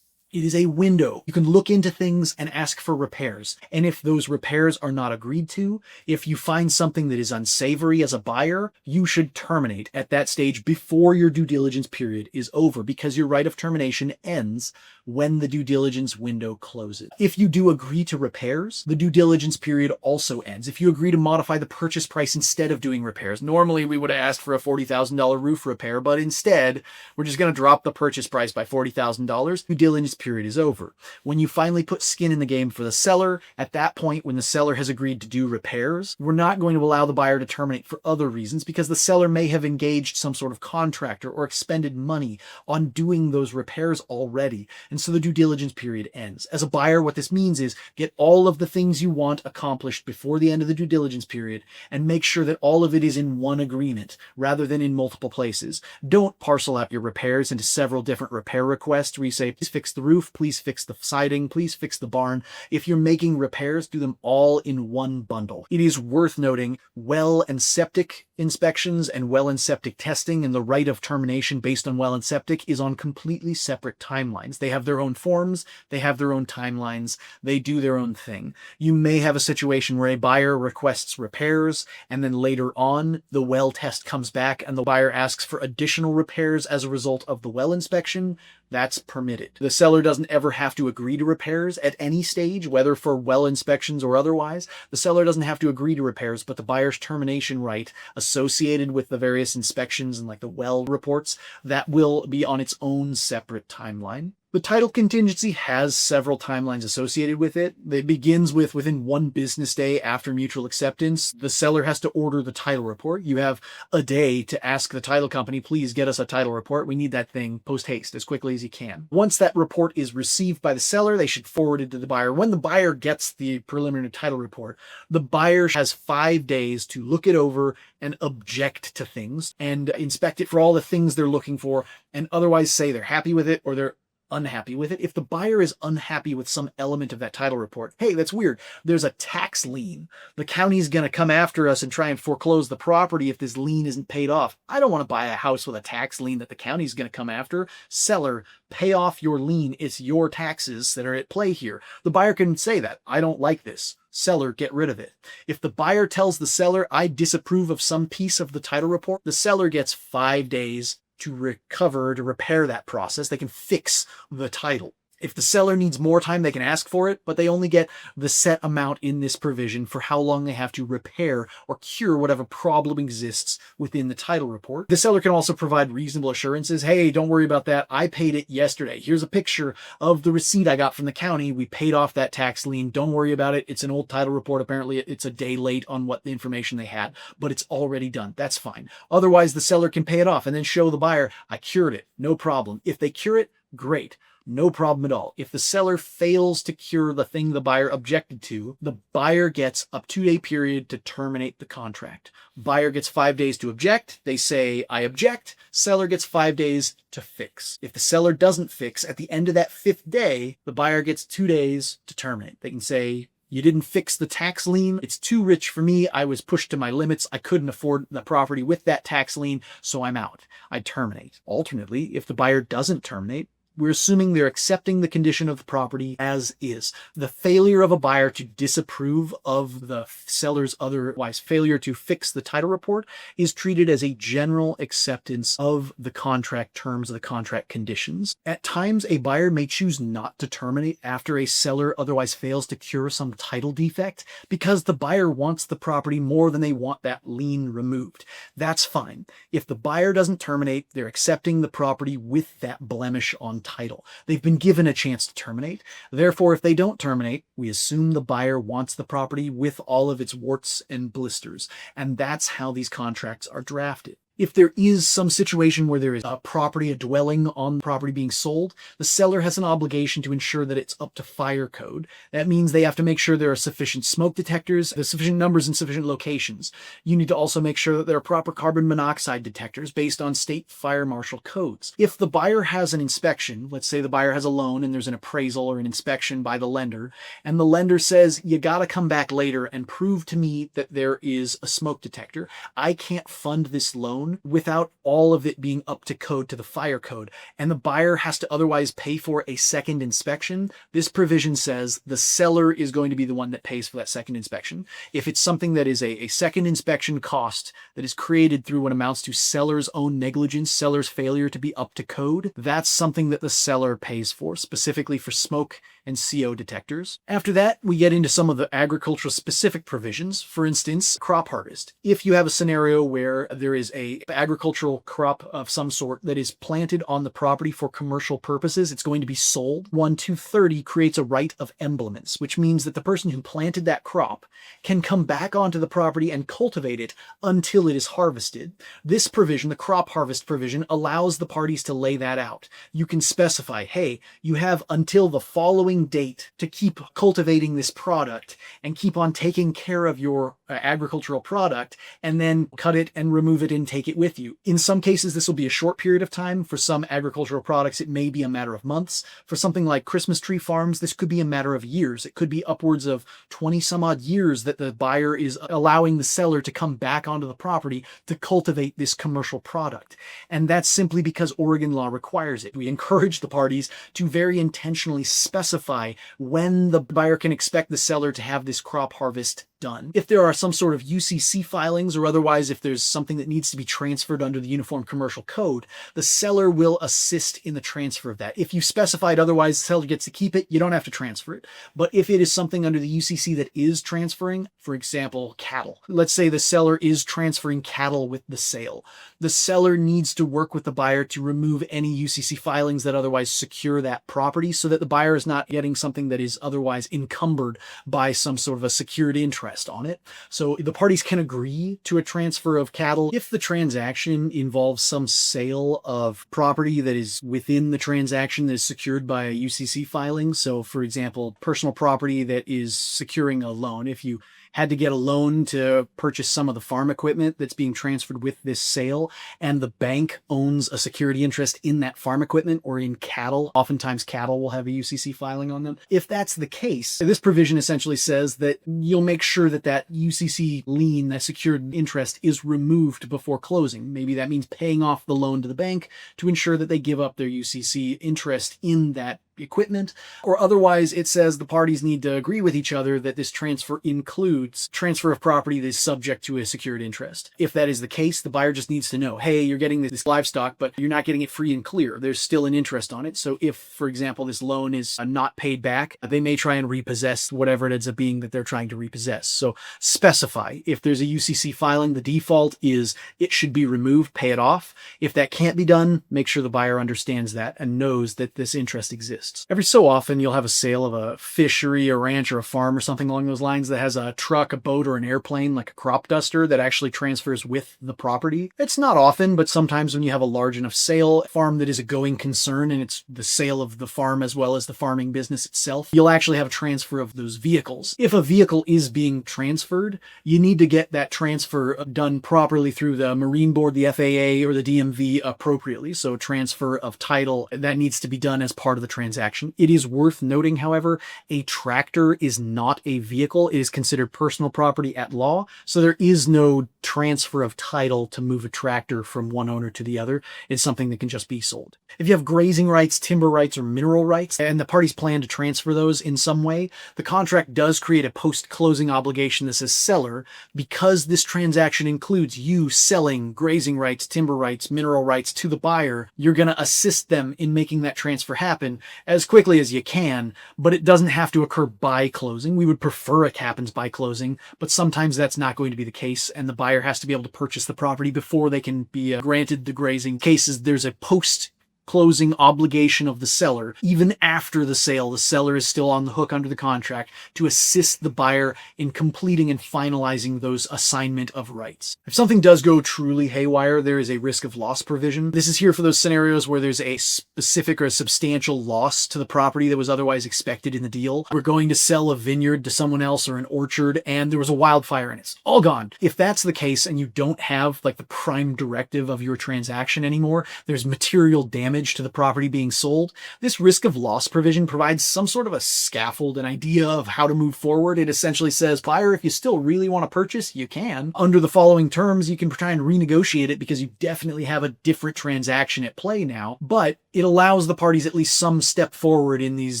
it is a window. You can look into things and ask for repairs. And if those repairs are not agreed to, if you find something that is unsavory as a buyer, you should terminate at that stage before your due diligence period is over, because your right of termination ends when the due diligence window closes. If you do agree to repairs, the due diligence period also ends. If you agree to modify the purchase price instead of doing repairs, normally we would have asked for a $40,000 roof repair, but instead we're just going to drop the purchase price by $40,000. Due diligence period is over. When you finally put skin in the game for the seller, at that point when the seller has agreed to do repairs, we're not going to allow the buyer to terminate for other reasons, because the seller may have engaged some sort of contractor or expended money on doing those repairs already. And so the due diligence period ends. As a buyer, what this means is get all of the things you want accomplished before the end of the due diligence period and make sure that all of it is in one agreement rather than in multiple places. Don't parcel out your repairs into several different repair requests where you say, please fix the roof, please fix the siding, please fix the barn. If you're making repairs, do them all in one bundle. It is worth noting well and septic inspections and well and septic testing and the right of termination based on well and septic is on completely separate timelines. They have their own forms, they have their own timelines, they do their own thing. You may have a situation where a buyer requests repairs and then later on the well test comes back and the buyer asks for additional repairs as a result of the well inspection. That's permitted. The seller doesn't ever have to agree to repairs at any stage, whether for well inspections or otherwise. The seller doesn't have to agree to repairs, but the buyer's termination right associated with the various inspections and like the well reports, that will be on its own separate timeline. The title contingency has several timelines associated with it. It begins with within 1 business day after mutual acceptance, the seller has to order the title report. You have a day to ask the title company, please get us a title report. We need that thing post haste as quickly as you can. Once that report is received by the seller, they should forward it to the buyer. When the buyer gets the preliminary title report, the buyer has 5 days to look it over and object to things and inspect it for all the things they're looking for and otherwise say they're happy with it or they're unhappy with it. If the buyer is unhappy with some element of that title report, hey, that's weird. There's a tax lien. The county's going to come after us and try and foreclose the property if this lien isn't paid off. I don't want to buy a house with a tax lien that the county's going to come after. Seller, pay off your lien. It's your taxes that are at play here. The buyer can say that. I don't like this. Seller, get rid of it. If the buyer tells the seller, I disapprove of some piece of the title report, the seller gets 5 days to repair that process. They can fix the title. If the seller needs more time, they can ask for it, but they only get the set amount in this provision for how long they have to repair or cure whatever problem exists within the title report. The seller can also provide reasonable assurances. Hey, don't worry about that. I paid it yesterday. Here's a picture of the receipt I got from the county. We paid off that tax lien. Don't worry about it. It's an old title report. Apparently, it's a day late on what the information they had, but it's already done. That's fine. Otherwise, the seller can pay it off and then show the buyer, I cured it. No problem. If they cure it, great. No problem at all. If the seller fails to cure the thing the buyer objected to, the buyer gets a 2-day period to terminate the contract. Buyer gets 5 days to object. They say, I object. Seller gets 5 days to fix. If the seller doesn't fix, at the end of that 5th day, the buyer gets 2 days to terminate. They can say, you didn't fix the tax lien. It's too rich for me. I was pushed to my limits. I couldn't afford the property with that tax lien, so I'm out. I terminate. Alternately, if the buyer doesn't terminate, We're assuming they're accepting the condition of the property as is. The failure of a buyer to disapprove of the seller's otherwise failure to fix the title report is treated as a general acceptance of the contract terms of the contract conditions. At times, a buyer may choose not to terminate after a seller otherwise fails to cure some title defect because the buyer wants the property more than they want that lien removed. That's fine. If the buyer doesn't terminate, they're accepting the property with that blemish on title. They've been given a chance to terminate. Therefore, if they don't terminate, we assume the buyer wants the property with all of its warts and blisters. And that's how these contracts are drafted. If there is some situation where there is a property, a dwelling on the property being sold, the seller has an obligation to ensure that it's up to fire code. That means they have to make sure there are sufficient smoke detectors, there's sufficient numbers and sufficient locations. You need to also make sure that there are proper carbon monoxide detectors based on state fire marshal codes. If the buyer has an inspection, let's say the buyer has a loan and there's an appraisal or an inspection by the lender, and the lender says, you gotta come back later and prove to me that there is a smoke detector. I can't fund this loan without all of it being up to code to the fire code, and the buyer has to otherwise pay for a second inspection. This provision says the seller is going to be the one that pays for that second inspection. If it's something that is a second inspection cost that is created through what amounts to seller's own negligence, seller's failure to be up to code, that's something that the seller pays for, specifically for smoke and CO detectors. After that, we get into some of the agricultural specific provisions. For instance, crop harvest. If you have a scenario where there is a agricultural crop of some sort that is planted on the property for commercial purposes, it's going to be sold. 1-230 creates a right of emblements, which means that the person who planted that crop can come back onto the property and cultivate it until it is harvested. This provision, the crop harvest provision, allows the parties to lay that out. You can specify, hey, you have until the following date to keep cultivating this product and keep on taking care of your agricultural product, and then cut it and remove it and take it with you. In some cases, this will be a short period of time. For some agricultural products, it may be a matter of months. For something like Christmas tree farms, this could be a matter of years. It could be upwards of 20 some odd years that the buyer is allowing the seller to come back onto the property to cultivate this commercial product. And that's simply because Oregon law requires it. We encourage the parties to very intentionally specify when the buyer can expect the seller to have this crop harvest done. If there are some sort of UCC filings or otherwise if there's something that needs to be transferred under the Uniform Commercial Code, the seller will assist in the transfer of that. If you specified otherwise the seller gets to keep it, you don't have to transfer it. But if it is something under the UCC that is transferring, for example, cattle, let's say the seller is transferring cattle with the sale, the seller needs to work with the buyer to remove any UCC filings that otherwise secure that property so that the buyer is not getting something that is otherwise encumbered by some sort of a secured interest on it. So the parties can agree to a transfer of cattle if the transaction involves some sale of property that is within the transaction that is secured by a UCC filing. So for example, personal property that is securing a loan. If you had to get a loan to purchase some of the farm equipment that's being transferred with this sale, and the bank owns a security interest in that farm equipment or in cattle. Oftentimes cattle will have a UCC filing on them. If that's the case, this provision essentially says that you'll make sure that that UCC lien, that secured interest, is removed before closing. Maybe that means paying off the loan to the bank to ensure that they give up their UCC interest in that equipment, or otherwise it says the parties need to agree with each other that this transfer includes transfer of property that is subject to a secured interest. If that is the case, the buyer just needs to know, hey, you're getting this livestock, but you're not getting it free and clear. There's still an interest on it. So if, for example, this loan is not paid back, they may try and repossess whatever it ends up being that they're trying to repossess. So specify. If there's a UCC filing, the default is it should be removed, pay it off. If that can't be done, make sure the buyer understands that and knows that this interest exists. Every so often, you'll have a sale of a fishery, a ranch, or a farm or something along those lines that has a truck, a boat, or an airplane, like a crop duster, that actually transfers with the property. It's not often, but sometimes when you have a large enough sale, a farm that is a going concern, and it's the sale of the farm as well as the farming business itself, you'll actually have a transfer of those vehicles. If a vehicle is being transferred, you need to get that transfer done properly through the Marine Board, the FAA, or the DMV appropriately. So transfer of title, that needs to be done as part of the transaction. transaction. It is worth noting, however, a tractor is not a vehicle. It is considered personal property at law, so there is no transfer of title to move a tractor from one owner to the other. It's something that can just be sold. If you have grazing rights, timber rights, or mineral rights, and the parties plan to transfer those in some way, the contract does create a post-closing obligation that says seller, because this transaction includes you selling grazing rights, timber rights, mineral rights to the buyer, you're going to assist them in making that transfer happen as quickly as you can, but it doesn't have to occur by closing. We would prefer it happens by closing, but sometimes that's not going to be the case, and the buyer has to be able to purchase the property before they can be granted the grazing. Cases, there's a post-closing obligation of the seller. Even after the sale, the seller is still on the hook under the contract to assist the buyer in completing and finalizing those assignment of rights. If something does go truly haywire, there is a risk of loss provision. This is here for those scenarios where there's a specific or a substantial loss to the property that was otherwise expected in the deal. We're going to sell a vineyard to someone else or an orchard, and there was a wildfire and it's all gone. If that's the case and you don't have like the prime directive of your transaction anymore, there's material damage to the property being sold, this risk of loss provision provides some sort of a scaffold, an idea of how to move forward. It essentially says, buyer, if you still really want to purchase, you can. Under the following terms, you can try and renegotiate it because you definitely have a different transaction at play now, but it allows the parties at least some step forward in these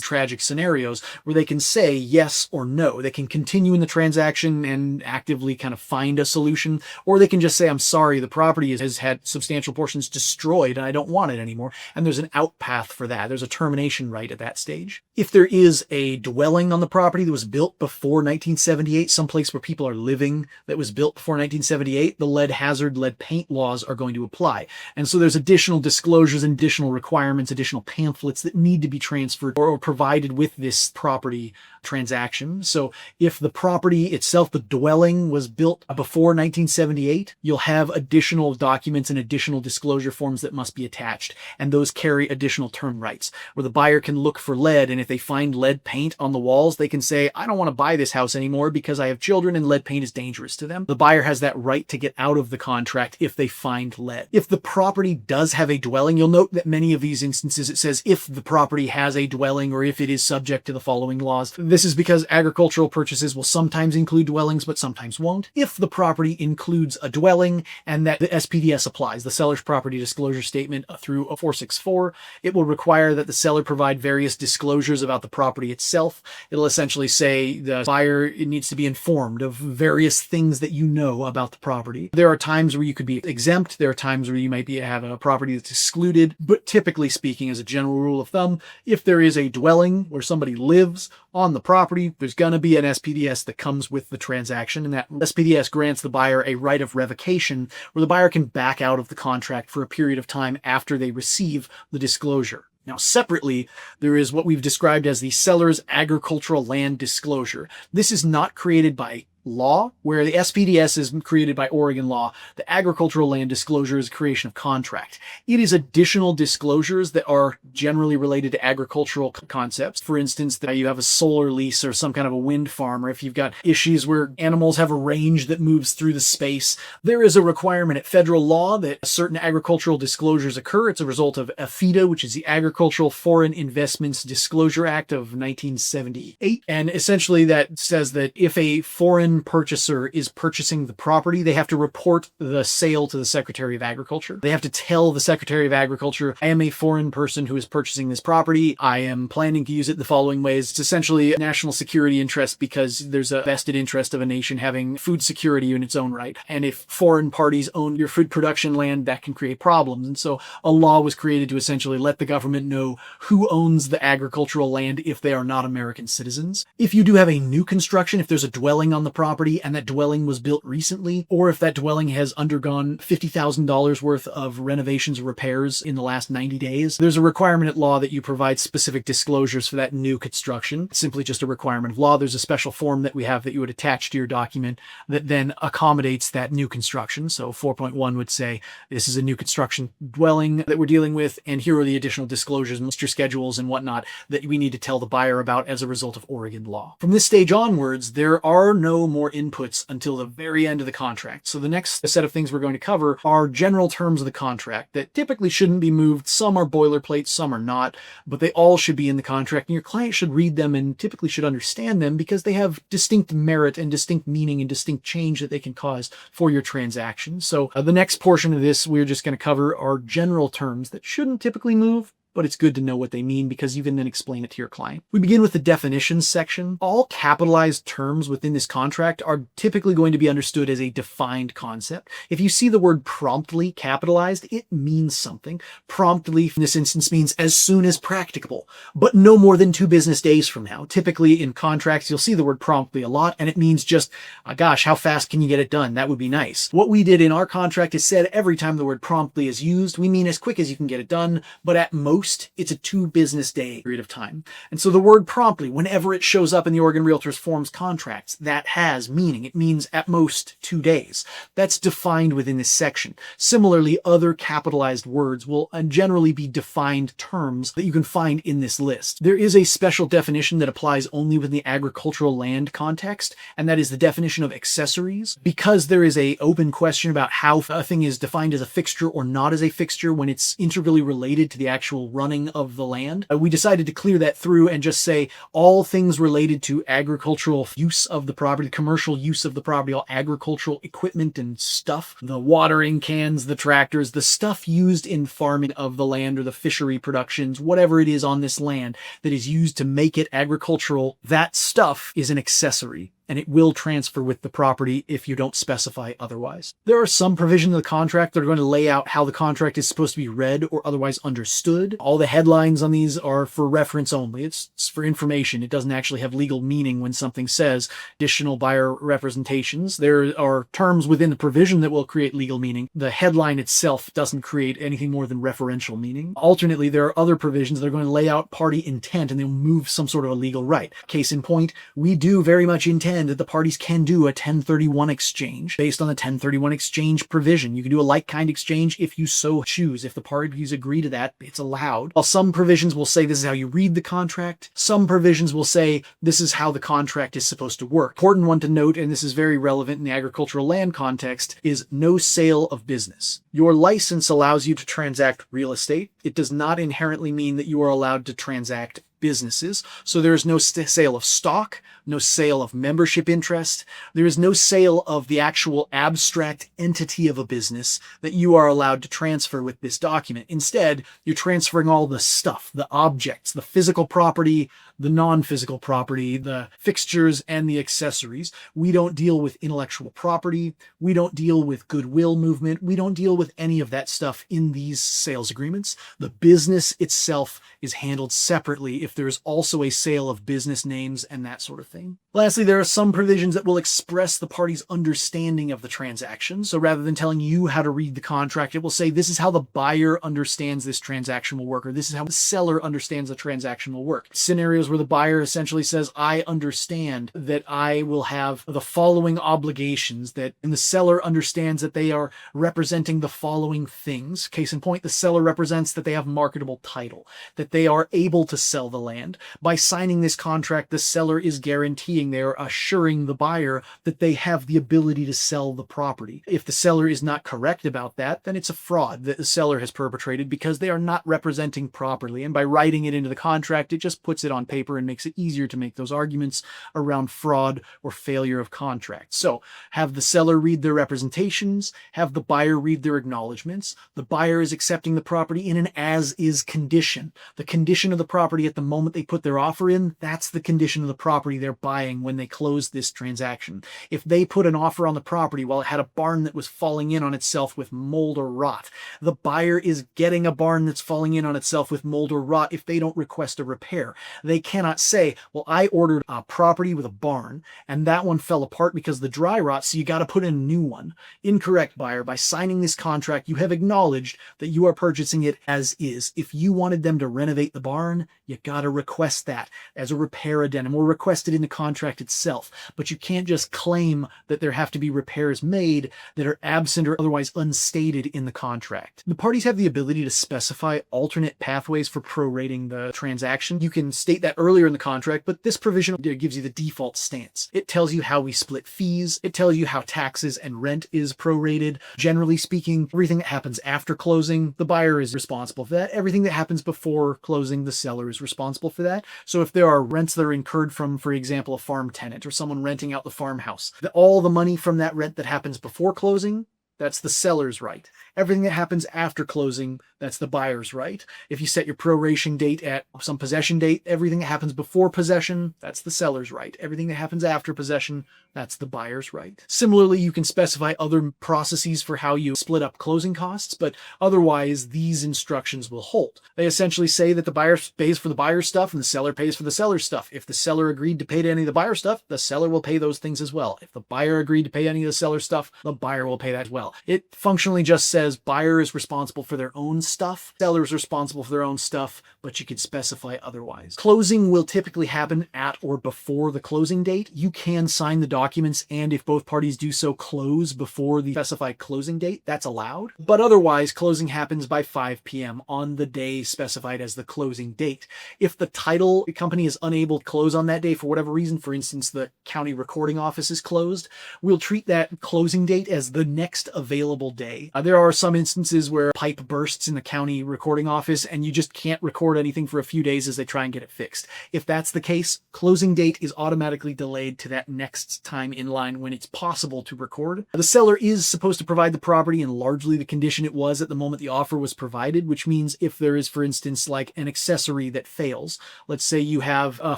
tragic scenarios where they can say yes or no. They can continue in the transaction and actively kind of find a solution, or they can just say, I'm sorry, the property has had substantial portions destroyed and I don't want it anymore. And there's an out path for that. There's a termination right at that stage. If there is a dwelling on the property that was built before 1978, someplace where people are living that was built before 1978, the lead hazard, lead paint laws are going to apply. And so there's additional disclosures and additional requirements, additional pamphlets that need to be transferred or provided with this property transaction. So if the property itself, the dwelling, was built before 1978, you'll have additional documents and additional disclosure forms that must be attached. And those carry additional term rights where the buyer can look for lead. And if they find lead paint on the walls, they can say, I don't want to buy this house anymore because I have children and lead paint is dangerous to them. The buyer has that right to get out of the contract if they find lead. If the property does have a dwelling, you'll note that many of these instances it says if the property has a dwelling or if it is subject to the following laws. This is because agricultural purchases will sometimes include dwellings, but sometimes won't. If the property includes a dwelling and that the SPDS applies, the seller's property disclosure statement through 464, it will require that the seller provide various disclosures about the property itself. It'll essentially say the buyer needs to be informed of various things that you know about the property. There are times where you could be exempt. There are times where you might have a property that's excluded. But typically speaking, as a general rule of thumb, if there is a dwelling where somebody lives on the property, there's going to be an SPDS that comes with the transaction, and that SPDS grants the buyer a right of revocation where the buyer can back out of the contract for a period of time after they receive the disclosure. Now, separately, there is what we've described as the seller's agricultural land disclosure. This is not created by law, where the SPDS is created by Oregon law. The agricultural land disclosure is creation of contract. It is additional disclosures that are generally related to agricultural concepts. For instance, that you have a solar lease or some kind of a wind farm, or if you've got issues where animals have a range that moves through the space, there is a requirement at federal law that certain agricultural disclosures occur. It's a result of AFIDA, which is the Agricultural Foreign Investments Disclosure Act of 1978. And essentially that says that if a foreign purchaser is purchasing the property, they have to report the sale to the Secretary of Agriculture. They have to tell the Secretary of Agriculture, I am a foreign person who is purchasing this property. I am planning to use it the following ways. It's essentially a national security interest because there's a vested interest of a nation having food security in its own right. And if foreign parties own your food production land, that can create problems. And so a law was created to essentially let the government know who owns the agricultural land if they are not American citizens. If you do have a new construction, if there's a dwelling on the property and that dwelling was built recently, or if that dwelling has undergone $50,000 worth of renovations or repairs in the last 90 days, there's a requirement at law that you provide specific disclosures for that new construction. It's simply just a requirement of law. There's a special form that we have that you would attach to your document that then accommodates that new construction. So 4.1 would say, this is a new construction dwelling that we're dealing with, and here are the additional disclosures, muster schedules and whatnot that we need to tell the buyer about as a result of Oregon law. From this stage onwards, there are no more inputs until the very end of the contract. So the next set of things we're going to cover are general terms of the contract that typically shouldn't be moved. Some are boilerplate, some are not, but they all should be in the contract, and your client should read them and typically should understand them because they have distinct merit and distinct meaning and distinct change that they can cause for your transaction. So the next portion of this we're just going to cover are general terms that shouldn't typically move, but it's good to know what they mean because you can then explain it to your client. We begin with the definitions section. All capitalized terms within this contract are typically going to be understood as a defined concept. If you see the word promptly capitalized, it means something. Promptly, in this instance, means as soon as practicable, but no more than 2 business days from now. Typically in contracts, you'll see the word promptly a lot, and it means just, gosh, how fast can you get it done? That would be nice. What we did in our contract is said every time the word promptly is used, we mean as quick as you can get it done, but at most, it's a 2 business day period of time. And so the word promptly, whenever it shows up in the Oregon Realtors forms contracts, that has meaning. It means at most 2 days. That's defined within this section. Similarly, other capitalized words will generally be defined terms that you can find in this list. There is a special definition that applies only within the agricultural land context, and that is the definition of accessories. Because there is an open question about how a thing is defined as a fixture or not as a fixture when it's integrally related to the actual running of the land, we decided to clear that through and just say all things related to agricultural use of the property, commercial use of the property, all agricultural equipment and stuff, the watering cans, the tractors, the stuff used in farming of the land or the fishery productions, whatever it is on this land that is used to make it agricultural, that stuff is an accessory, and it will transfer with the property if you don't specify otherwise. There are some provisions of the contract that are going to lay out how the contract is supposed to be read or otherwise understood. All the headlines on these are for reference only. It's for information. It doesn't actually have legal meaning when something says additional buyer representations. There are terms within the provision that will create legal meaning. The headline itself doesn't create anything more than referential meaning. Alternately, there are other provisions that are going to lay out party intent and they'll move some sort of a legal right. Case in point, we do very much intend that the parties can do a 1031 exchange based on the 1031 exchange provision. You can do a like-kind exchange if you so choose. If the parties agree to that, it's allowed. While some provisions will say this is how you read the contract, some provisions will say this is how the contract is supposed to work. Important one to note, and this is very relevant in the agricultural land context, is no sale of business. Your license allows you to transact real estate. It does not inherently mean that you are allowed to transact businesses. So there is no sale of stock, no sale of membership interest. There is no sale of the actual abstract entity of a business that you are allowed to transfer with this document. Instead, you're transferring all the stuff, the objects, the physical property, the non-physical property, the fixtures, and the accessories. We don't deal with intellectual property. We don't deal with goodwill movement. We don't deal with any of that stuff in these sales agreements. The business itself is handled separately if there's also a sale of business names and that sort of thing. Lastly, there are some provisions that will express the party's understanding of the transaction. So rather than telling you how to read the contract, it will say this is how the buyer understands this transaction will work, or this is how the seller understands the transaction will work. Scenarios where the buyer essentially says, I understand that I will have the following obligations, and the seller understands that they are representing the following things. Case in point, the seller represents that they have marketable title, that they are able to sell the land. By signing this contract, the seller is guaranteeing, they are assuring the buyer that they have the ability to sell the property. If the seller is not correct about that, then it's a fraud that the seller has perpetrated because they are not representing properly. And by writing it into the contract, it just puts it on paper and makes it easier to make those arguments around fraud or failure of contract. So have the seller read their representations, have the buyer read their acknowledgements. The buyer is accepting the property in an as-is condition. The condition of the property at the moment they put their offer in, that's the condition of the property they're buying when they close this transaction. If they put an offer on the property while it had a barn that was falling in on itself with mold or rot, the buyer is getting a barn that's falling in on itself with mold or rot if they don't request a repair. They cannot say, well, I ordered a property with a barn and that one fell apart because of the dry rot, so you got to put in a new one. Incorrect, buyer. By signing this contract, you have acknowledged that you are purchasing it as is. If you wanted them to renovate the barn, you got got to request that as a repair addendum or request it in the contract itself. But you can't just claim that there have to be repairs made that are absent or otherwise unstated in the contract. The parties have the ability to specify alternate pathways for prorating the transaction. You can state that earlier in the contract, but this provision gives you the default stance. It tells you how we split fees. It tells you how taxes and rent is prorated. Generally speaking, everything that happens after closing, the buyer is responsible for that. Everything that happens before closing, the seller is responsible for that. So if there are rents that are incurred from, for example, a farm tenant or someone renting out the farmhouse, all the money from that rent that happens before closing, that's the seller's right. Everything that happens after closing, that's the buyer's right. If you set your proration date at some possession date, everything that happens before possession, that's the seller's right. Everything that happens after possession, that's the buyer's right. Similarly, you can specify other processes for how you split up closing costs, but otherwise these instructions will hold. They essentially say that the buyer pays for the buyer's stuff and the seller pays for the seller's stuff. If the seller agreed to pay any of the buyer's stuff, the seller will pay those things as well. If the buyer agreed to pay any of the seller's stuff, the buyer will pay that as well. It functionally just says buyer is responsible for their own stuff, seller is responsible for their own stuff, but you could specify otherwise. Closing will typically happen at or before the closing date. You can sign the documents, and if both parties do so, close before the specified closing date. That's allowed. But otherwise, closing happens by 5 p.m. on the day specified as the closing date. If the title company is unable to close on that day for whatever reason, for instance, the county recording office is closed, we'll treat that closing date as the next available day. There are some instances where pipe bursts in the county recording office and you just can't record anything for a few days as they try and get it fixed. If that's the case, closing date is automatically delayed to that next time in line when it's possible to record. The seller is supposed to provide the property in largely the condition it was at the moment the offer was provided, which means if there is, for instance, like an accessory that fails, let's say you have a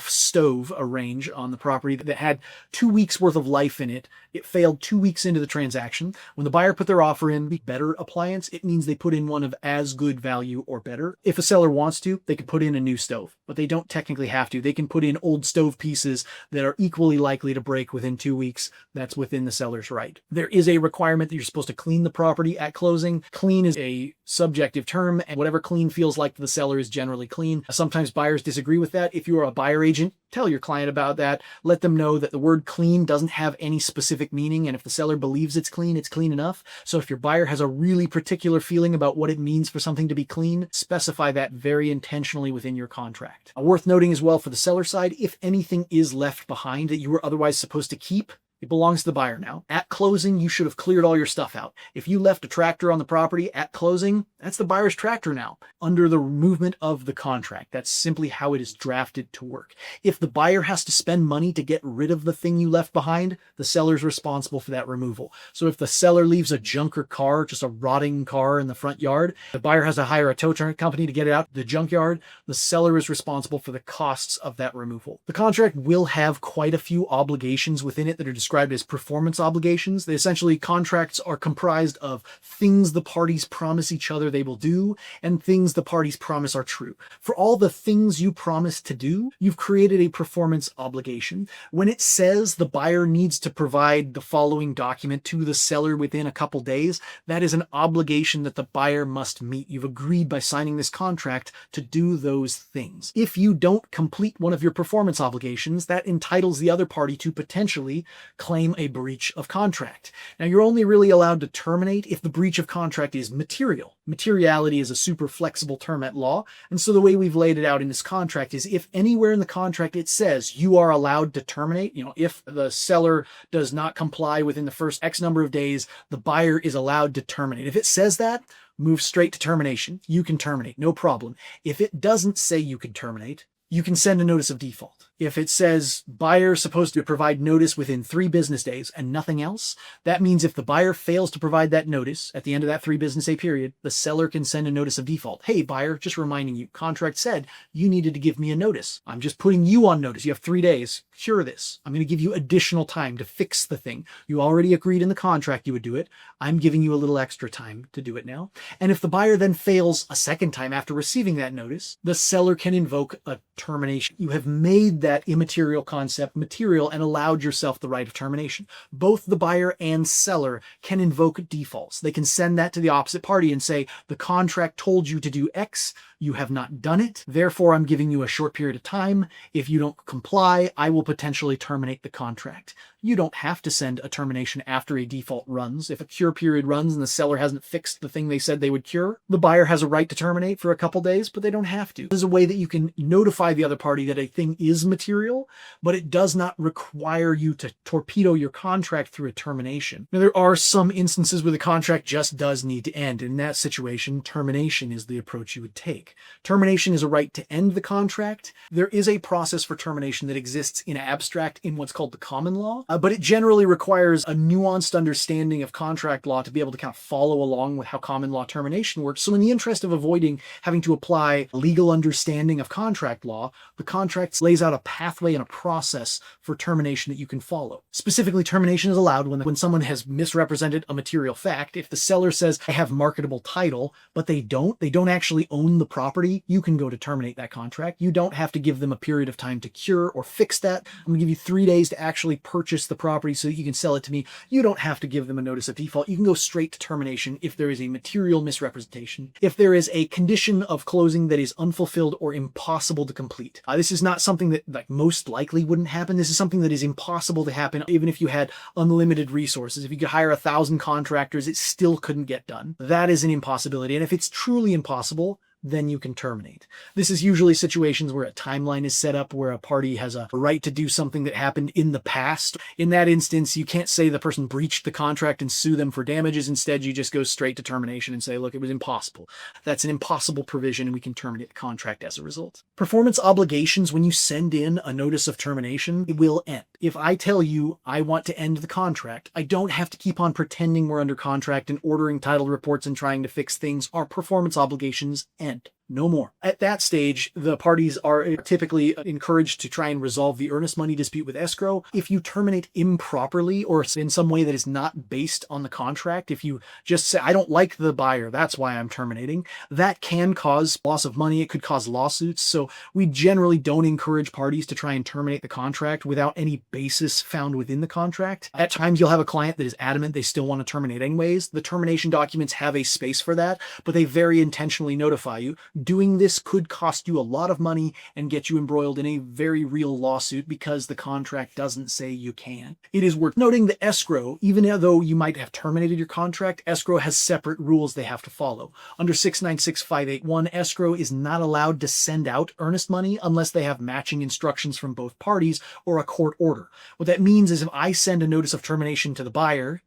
stove, a range on the property that had 2 weeks worth of life in it. It failed 2 weeks into the transaction. When the buyer put their offer in, the better appliance, it means they put in one of as good value or better. If a seller wants to, they could put in a new stove, but they don't technically have to. They can put in old stove pieces that are equally likely to break within 2 weeks. That's within the seller's right. There is a requirement that you're supposed to clean the property at closing. Clean is a subjective term, and whatever clean feels like to the seller is generally clean. Sometimes buyers disagree with that. If you are a buyer agent, tell your client about that. Let them know that the word clean doesn't have any specific meaning, and if the seller believes it's clean enough. So if your buyer has a really particular feeling about what it means for something to be clean, specify that very intentionally within your contract. Worth noting as well for the seller side, if anything is left behind that you were otherwise supposed to keep, it belongs to the buyer now. At closing, you should have cleared all your stuff out. If you left a tractor on the property at closing, that's the buyer's tractor now, under the movement of the contract. That's simply how it is drafted to work. If the buyer has to spend money to get rid of the thing you left behind, the seller's responsible for that removal. So if the seller leaves a junker car, just a rotting car in the front yard, the buyer has to hire a tow truck company to get it out to the junkyard, the seller is responsible for the costs of that removal. The contract will have quite a few obligations within it that are described as performance obligations. They essentially, contracts are comprised of things the parties promise each other they will do and things the parties promise are true. For all the things you promise to do, you've created a performance obligation. When it says the buyer needs to provide the following document to the seller within a couple days, that is an obligation that the buyer must meet. You've agreed by signing this contract to do those things. If you don't complete one of your performance obligations, that entitles the other party to potentially claim a breach of contract. Now, you're only really allowed to terminate if the breach of contract is material. Materiality is a super flexible term at law, and so the way we've laid it out in this contract is if anywhere in the contract it says you are allowed to terminate, if the seller does not comply within the first X number of days, the buyer is allowed to terminate. If it says that, move straight to termination. You can terminate, no problem. If it doesn't say you can terminate, you can send a notice of default. If it says buyer supposed to provide notice within 3 business days and nothing else, that means if the buyer fails to provide that notice at the end of that 3 business day period, the seller can send a notice of default. Hey, buyer, just reminding you, contract said you needed to give me a notice. I'm just putting you on notice. You have 3 days. Cure this. I'm going to give you additional time to fix the thing. You already agreed in the contract you would do it. I'm giving you a little extra time to do it now. And if the buyer then fails a second time after receiving that notice, the seller can invoke a termination. You have made that immaterial concept material and allowed yourself the right of termination. Both the buyer and seller can invoke defaults. They can send that to the opposite party and say, the contract told you to do X, You have not done it. Therefore, I'm giving you a short period of time. If you don't comply, I will potentially terminate the contract. You don't have to send a termination after a default runs. If a cure period runs and the seller hasn't fixed the thing they said they would cure, the buyer has a right to terminate for a couple days, but they don't have to. There's a way that you can notify the other party that a thing is material, but it does not require you to torpedo your contract through a termination. Now, there are some instances where the contract just does need to end. In that situation, termination is the approach you would take. Termination is a right to end the contract. There is a process for termination that exists in abstract in what's called the common law, but it generally requires a nuanced understanding of contract law to be able to kind of follow along with how common law termination works. So in the interest of avoiding having to apply legal understanding of contract law, the contract lays out a pathway and a process for termination that you can follow. Specifically, termination is allowed when someone has misrepresented a material fact. If the seller says, I have marketable title, but they don't actually own the property, you can go to terminate that contract. You don't have to give them a period of time to cure or fix that. I'm going to give you 3 days to actually purchase the property so that you can sell it to me. You don't have to give them a notice of default. You can go straight to termination if there is a material misrepresentation. If there is a condition of closing that is unfulfilled or impossible to complete. This is not something that most likely wouldn't happen. This is something that is impossible to happen even if you had unlimited resources. If you could hire 1,000 contractors, it still couldn't get done. That is an impossibility. And if it's truly impossible, then you can terminate. This is usually situations where a timeline is set up where a party has a right to do something that happened in the past. In that instance, you can't say the person breached the contract and sue them for damages. Instead, you just go straight to termination and say, look, it was impossible. That's an impossible provision and we can terminate the contract as a result. Performance obligations, when you send in a notice of termination, it will end. If I tell you I want to end the contract, I don't have to keep on pretending we're under contract and ordering title reports and trying to fix things. Our performance obligations end. No more. At that stage, the parties are typically encouraged to try and resolve the earnest money dispute with escrow. If you terminate improperly or in some way that is not based on the contract, if you just say, I don't like the buyer, that's why I'm terminating, that can cause loss of money. It could cause lawsuits. So we generally don't encourage parties to try and terminate the contract without any basis found within the contract. At times, you'll have a client that is adamant they still want to terminate anyways. The termination documents have a space for that, but they very intentionally notify you. Doing this could cost you a lot of money and get you embroiled in a very real lawsuit because the contract doesn't say you can. It is worth noting that escrow, even though you might have terminated your contract, escrow has separate rules they have to follow. Under 696581, escrow is not allowed to send out earnest money unless they have matching instructions from both parties or a court order. What that means is if I send a notice of termination to the buyer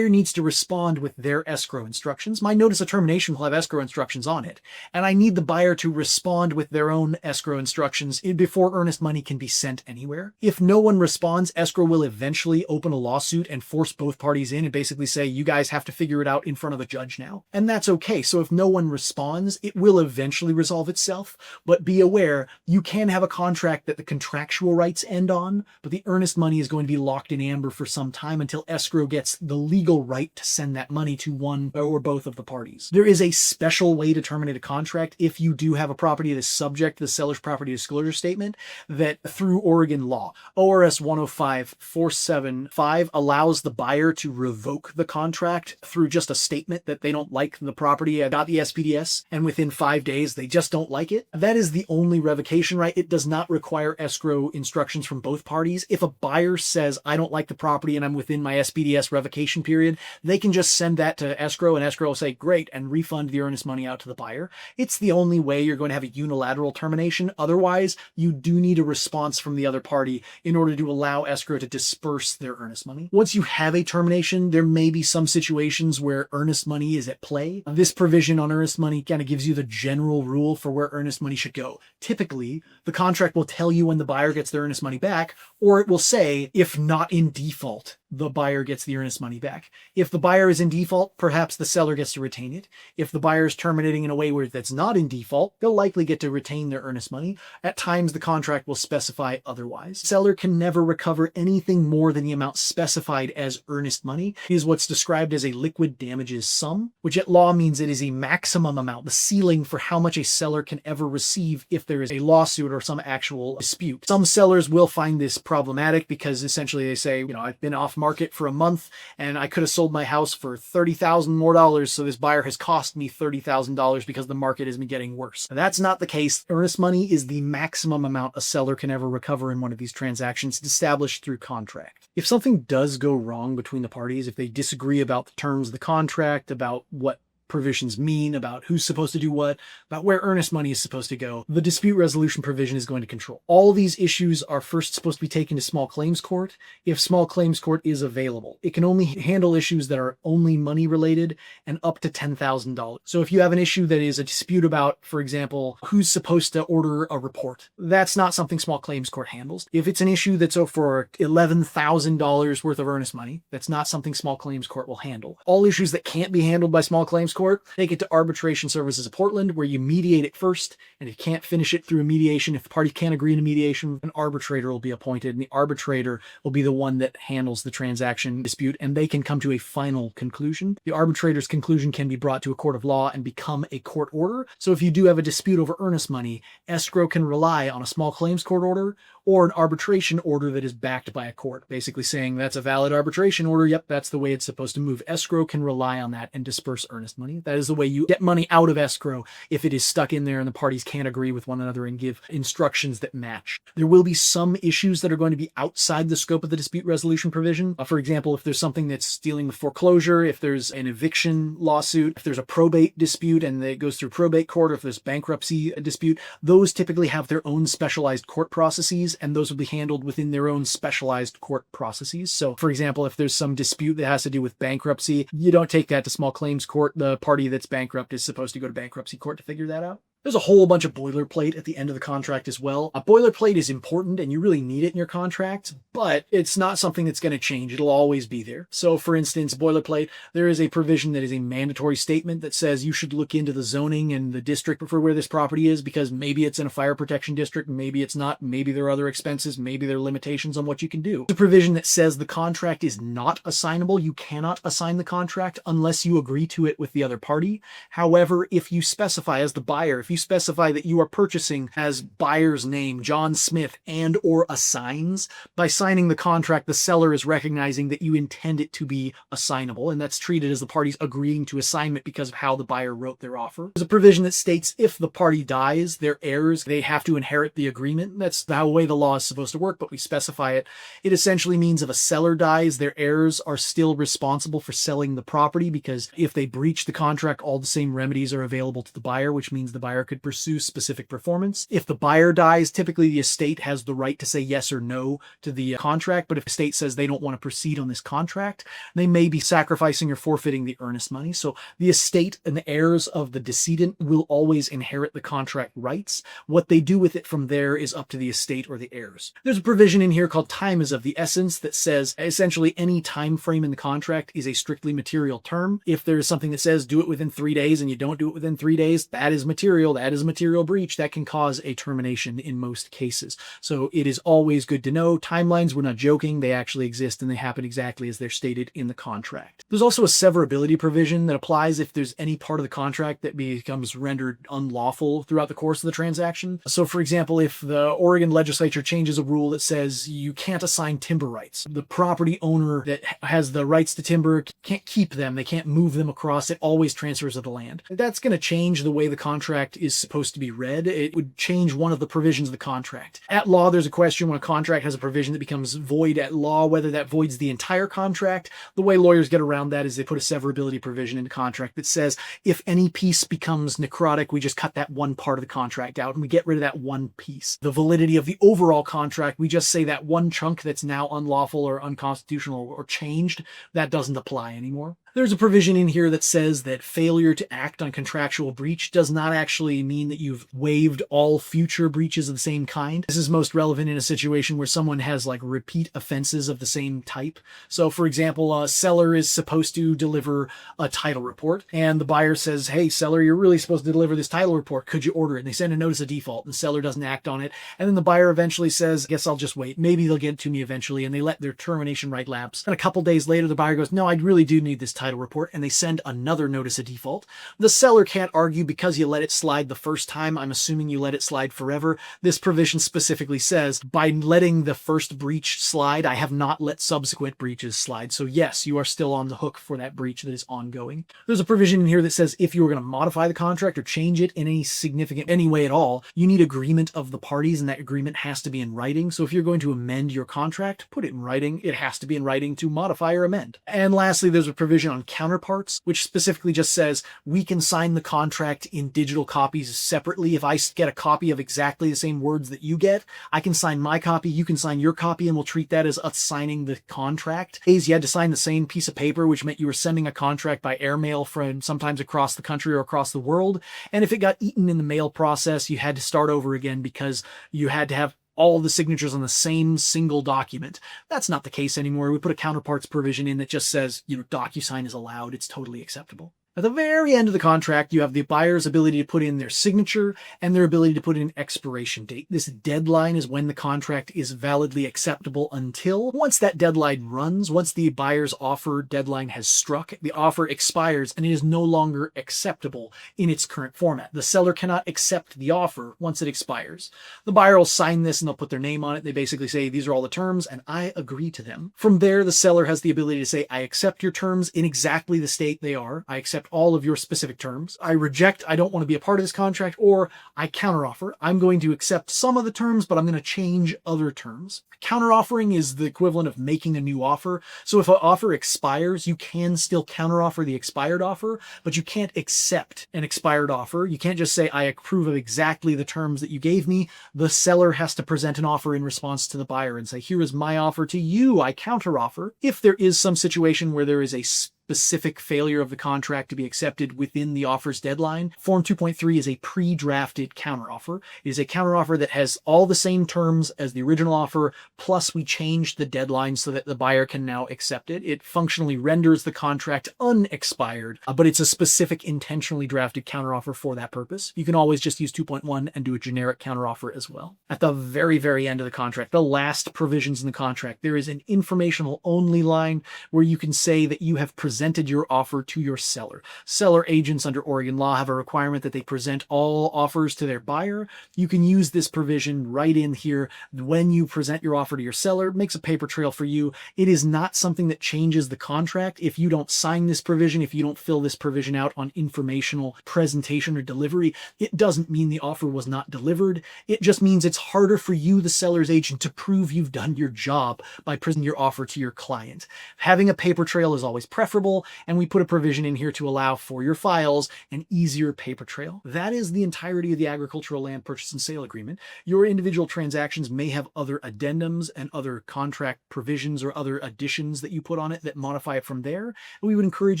needs to respond with their escrow instructions. My notice of termination will have escrow instructions on it, and I need the buyer to respond with their own escrow instructions before earnest money can be sent anywhere. If no one responds, escrow will eventually open a lawsuit and force both parties in and basically say, you guys have to figure it out in front of a judge now. And that's okay. So if no one responds, it will eventually resolve itself, but be aware, you can have a contract that the contractual rights end on, but the earnest money is going to be locked in amber for some time until escrow gets the legal right to send that money to one or both of the parties. There is a special way to terminate a contract if you do have a property that is subject to the seller's property disclosure statement that through Oregon law. ORS 105.475 allows the buyer to revoke the contract through just a statement that they don't like the property. I got the SPDS and within 5 days they just don't like it. That is the only revocation right. It does not require escrow instructions from both parties. If a buyer says, I don't like the property and I'm within my SPDS revocation period, they can just send that to escrow and escrow will say, great, and refund the earnest money out to the buyer. It's the only way you're going to have a unilateral termination. Otherwise, you do need a response from the other party in order to allow escrow to disperse their earnest money. Once you have a termination, there may be some situations where earnest money is at play. This provision on earnest money kind of gives you the general rule for where earnest money should go. Typically, the contract will tell you when the buyer gets their earnest money back, or it will say, if not in default, the buyer gets the earnest money back. If the buyer is in default, perhaps the seller gets to retain it. If the buyer is terminating in a way where that's not in default, they'll likely get to retain their earnest money. At times, the contract will specify otherwise. Seller can never recover anything more than the amount specified as earnest money. It is what's described as a liquid damages sum, which at law means it is a maximum amount, the ceiling for how much a seller can ever receive if there is a lawsuit or some actual dispute. Some sellers will find this problematic because essentially they say, I've been off off market for a month and I could have sold my house for $30,000 more, so this buyer has cost me $30,000 because the market has been getting worse. Now, that's not the case. Earnest money is the maximum amount a seller can ever recover in one of these transactions established through contract. If something does go wrong between the parties, if they disagree about the terms of the contract, about what provisions mean, about who's supposed to do what, about where earnest money is supposed to go, the dispute resolution provision is going to control. All of these issues are first supposed to be taken to small claims court if small claims court is available. It can only handle issues that are only money related and up to $10,000. So if you have an issue that is a dispute about, for example, who's supposed to order a report, that's not something small claims court handles. If it's an issue that's for $11,000 worth of earnest money, that's not something small claims court will handle. All issues that can't be handled by small claims court, take it to Arbitration Services of Portland, where you mediate it first, and if you can't finish it through a mediation, if the party can't agree in a mediation, an arbitrator will be appointed, and the arbitrator will be the one that handles the transaction dispute, and they can come to a final conclusion. The arbitrator's conclusion can be brought to a court of law and become a court order. So if you do have a dispute over earnest money, escrow can rely on a small claims court order or an arbitration order that is backed by a court, basically saying that's a valid arbitration order. Yep, that's the way it's supposed to move. Escrow can rely on that and disperse earnest money. That is the way you get money out of escrow if it is stuck in there and the parties can't agree with one another and give instructions that match. There will be some issues that are going to be outside the scope of the dispute resolution provision. For example, if there's something that's dealing with foreclosure, if there's an eviction lawsuit, if there's a probate dispute and it goes through probate court, or if there's bankruptcy dispute, those typically have their own specialized court processes, and those will be handled within their own specialized court processes. So, for example, if there's some dispute that has to do with bankruptcy, you don't take that to small claims court. The party that's bankrupt is supposed to go to bankruptcy court to figure that out. There's a whole bunch of boilerplate at the end of the contract as well. A boilerplate is important and you really need it in your contract, but it's not something that's going to change. It'll always be there. So for instance, boilerplate, there is a provision that is a mandatory statement that says you should look into the zoning and the district for where this property is, because maybe it's in a fire protection district, maybe it's not, maybe there are other expenses, maybe there are limitations on what you can do. There's a provision that says the contract is not assignable. You cannot assign the contract unless you agree to it with the other party. However, if you specify as the buyer, if you specify that you are purchasing as buyer's name, John Smith, and or assigns, by signing the contract, the seller is recognizing that you intend it to be assignable, and that's treated as the parties agreeing to assignment because of how the buyer wrote their offer. There's a provision that states if the party dies, their heirs, they have to inherit the agreement. That's the way the law is supposed to work, but we specify it. It essentially means if a seller dies, their heirs are still responsible for selling the property, because if they breach the contract, all the same remedies are available to the buyer, which means the buyer could pursue specific performance. If the buyer dies, typically the estate has the right to say yes or no to the contract, but if the estate says they don't want to proceed on this contract, they may be sacrificing or forfeiting the earnest money. So the estate and the heirs of the decedent will always inherit the contract rights. What they do with it from there is up to the estate or the heirs. There's a provision in here called time is of the essence that says essentially any time frame in the contract is a strictly material term. If there's something that says do it within 3 days and you don't do it within 3 days, that is material. That is a material breach that can cause a termination in most cases. So it is always good to know timelines. We're not joking. They actually exist and they happen exactly as they're stated in the contract. There's also a severability provision that applies if there's any part of the contract that becomes rendered unlawful throughout the course of the transaction. So for example, if the Oregon legislature changes a rule that says you can't assign timber rights, the property owner that has the rights to timber can't keep them. They can't move them across. It always transfers to the land. That's going to change the way the contract is supposed to be read. It would change one of the provisions of the contract. At law, there's a question when a contract has a provision that becomes void at law, whether that voids the entire contract. The way lawyers get around that is they put a severability provision in the contract that says if any piece becomes necrotic, we just cut that one part of the contract out and we get rid of that one piece. The validity of the overall contract, we just say that one chunk that's now unlawful or unconstitutional or changed, that doesn't apply anymore. There's a provision in here that says that failure to act on contractual breach does not actually mean that you've waived all future breaches of the same kind. This is most relevant in a situation where someone has like repeat offenses of the same type. So for example, a seller is supposed to deliver a title report and the buyer says, hey seller, you're really supposed to deliver this title report. Could you order it? And they send a notice of default and the seller doesn't act on it. And then the buyer eventually says, I guess I'll just wait. Maybe they'll get it to me eventually. And they let their termination right lapse. And a couple days later, the buyer goes, no, I really do need this title title report and they send another notice of default, the seller can't argue because you let it slide the first time. I'm assuming you let it slide forever. This provision specifically says, by letting the first breach slide, I have not let subsequent breaches slide. So yes, you are still on the hook for that breach that is ongoing. There's a provision in here that says if you were going to modify the contract or change it in any way at all, you need agreement of the parties, and that agreement has to be in writing. So if you're going to amend your contract, put it in writing. It has to be in writing to modify or amend. And lastly, there's a provision on counterparts, which specifically just says we can sign the contract in digital copies separately. If I get a copy of exactly the same words that you get, I can sign my copy, you can sign your copy, and we'll treat that as us signing the contract. You had to sign the same piece of paper, which meant you were sending a contract by airmail from sometimes across the country or across the world. And if it got eaten in the mail process, you had to start over again because you had to have all the signatures on the same single document. That's not the case anymore. We put a counterparts provision in that just says, DocuSign is allowed. It's totally acceptable. At the very end of the contract, you have the buyer's ability to put in their signature and their ability to put in expiration date. This deadline is when the contract is validly acceptable until, once that deadline runs, once the buyer's offer deadline has struck, the offer expires and it is no longer acceptable in its current format. The seller cannot accept the offer once it expires. The buyer will sign this and they'll put their name on it. They basically say, these are all the terms and I agree to them. From there, the seller has the ability to say, I accept your terms in exactly the state they are. I accept all of your specific terms. I reject, I don't want to be a part of this contract, or I counteroffer. I'm going to accept some of the terms, but I'm going to change other terms. Counteroffering is the equivalent of making a new offer. So if an offer expires, you can still counteroffer the expired offer, but you can't accept an expired offer. You can't just say, I approve of exactly the terms that you gave me. The seller has to present an offer in response to the buyer and say, here is my offer to you. I counteroffer. If there is some situation where there is a specific failure of the contract to be accepted within the offer's deadline, Form 2.3 is a pre-drafted counteroffer. It is a counteroffer that has all the same terms as the original offer, plus we changed the deadline so that the buyer can now accept it. It functionally renders the contract unexpired, but it's a specific intentionally drafted counteroffer for that purpose. You can always just use 2.1 and do a generic counteroffer as well. At the very, very end of the contract, the last provisions in the contract, there is an informational only line where you can say that you have presented your offer to your seller. Seller agents under Oregon law have a requirement that they present all offers to their buyer. You can use this provision right in here when you present your offer to your seller. It makes a paper trail for you. It is not something that changes the contract. If you don't sign this provision, if you don't fill this provision out on informational presentation or delivery, it doesn't mean the offer was not delivered. It just means it's harder for you, the seller's agent, to prove you've done your job by presenting your offer to your client. Having a paper trail is always preferable, and we put a provision in here to allow for your files an easier paper trail. That is the entirety of the agricultural land purchase and sale agreement. Your individual transactions may have other addendums and other contract provisions or other additions that you put on it that modify it from there. And we would encourage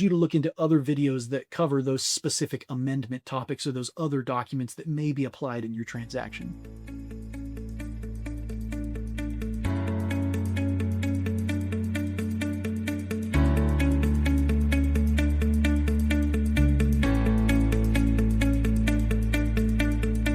you to look into other videos that cover those specific amendment topics or those other documents that may be applied in your transaction.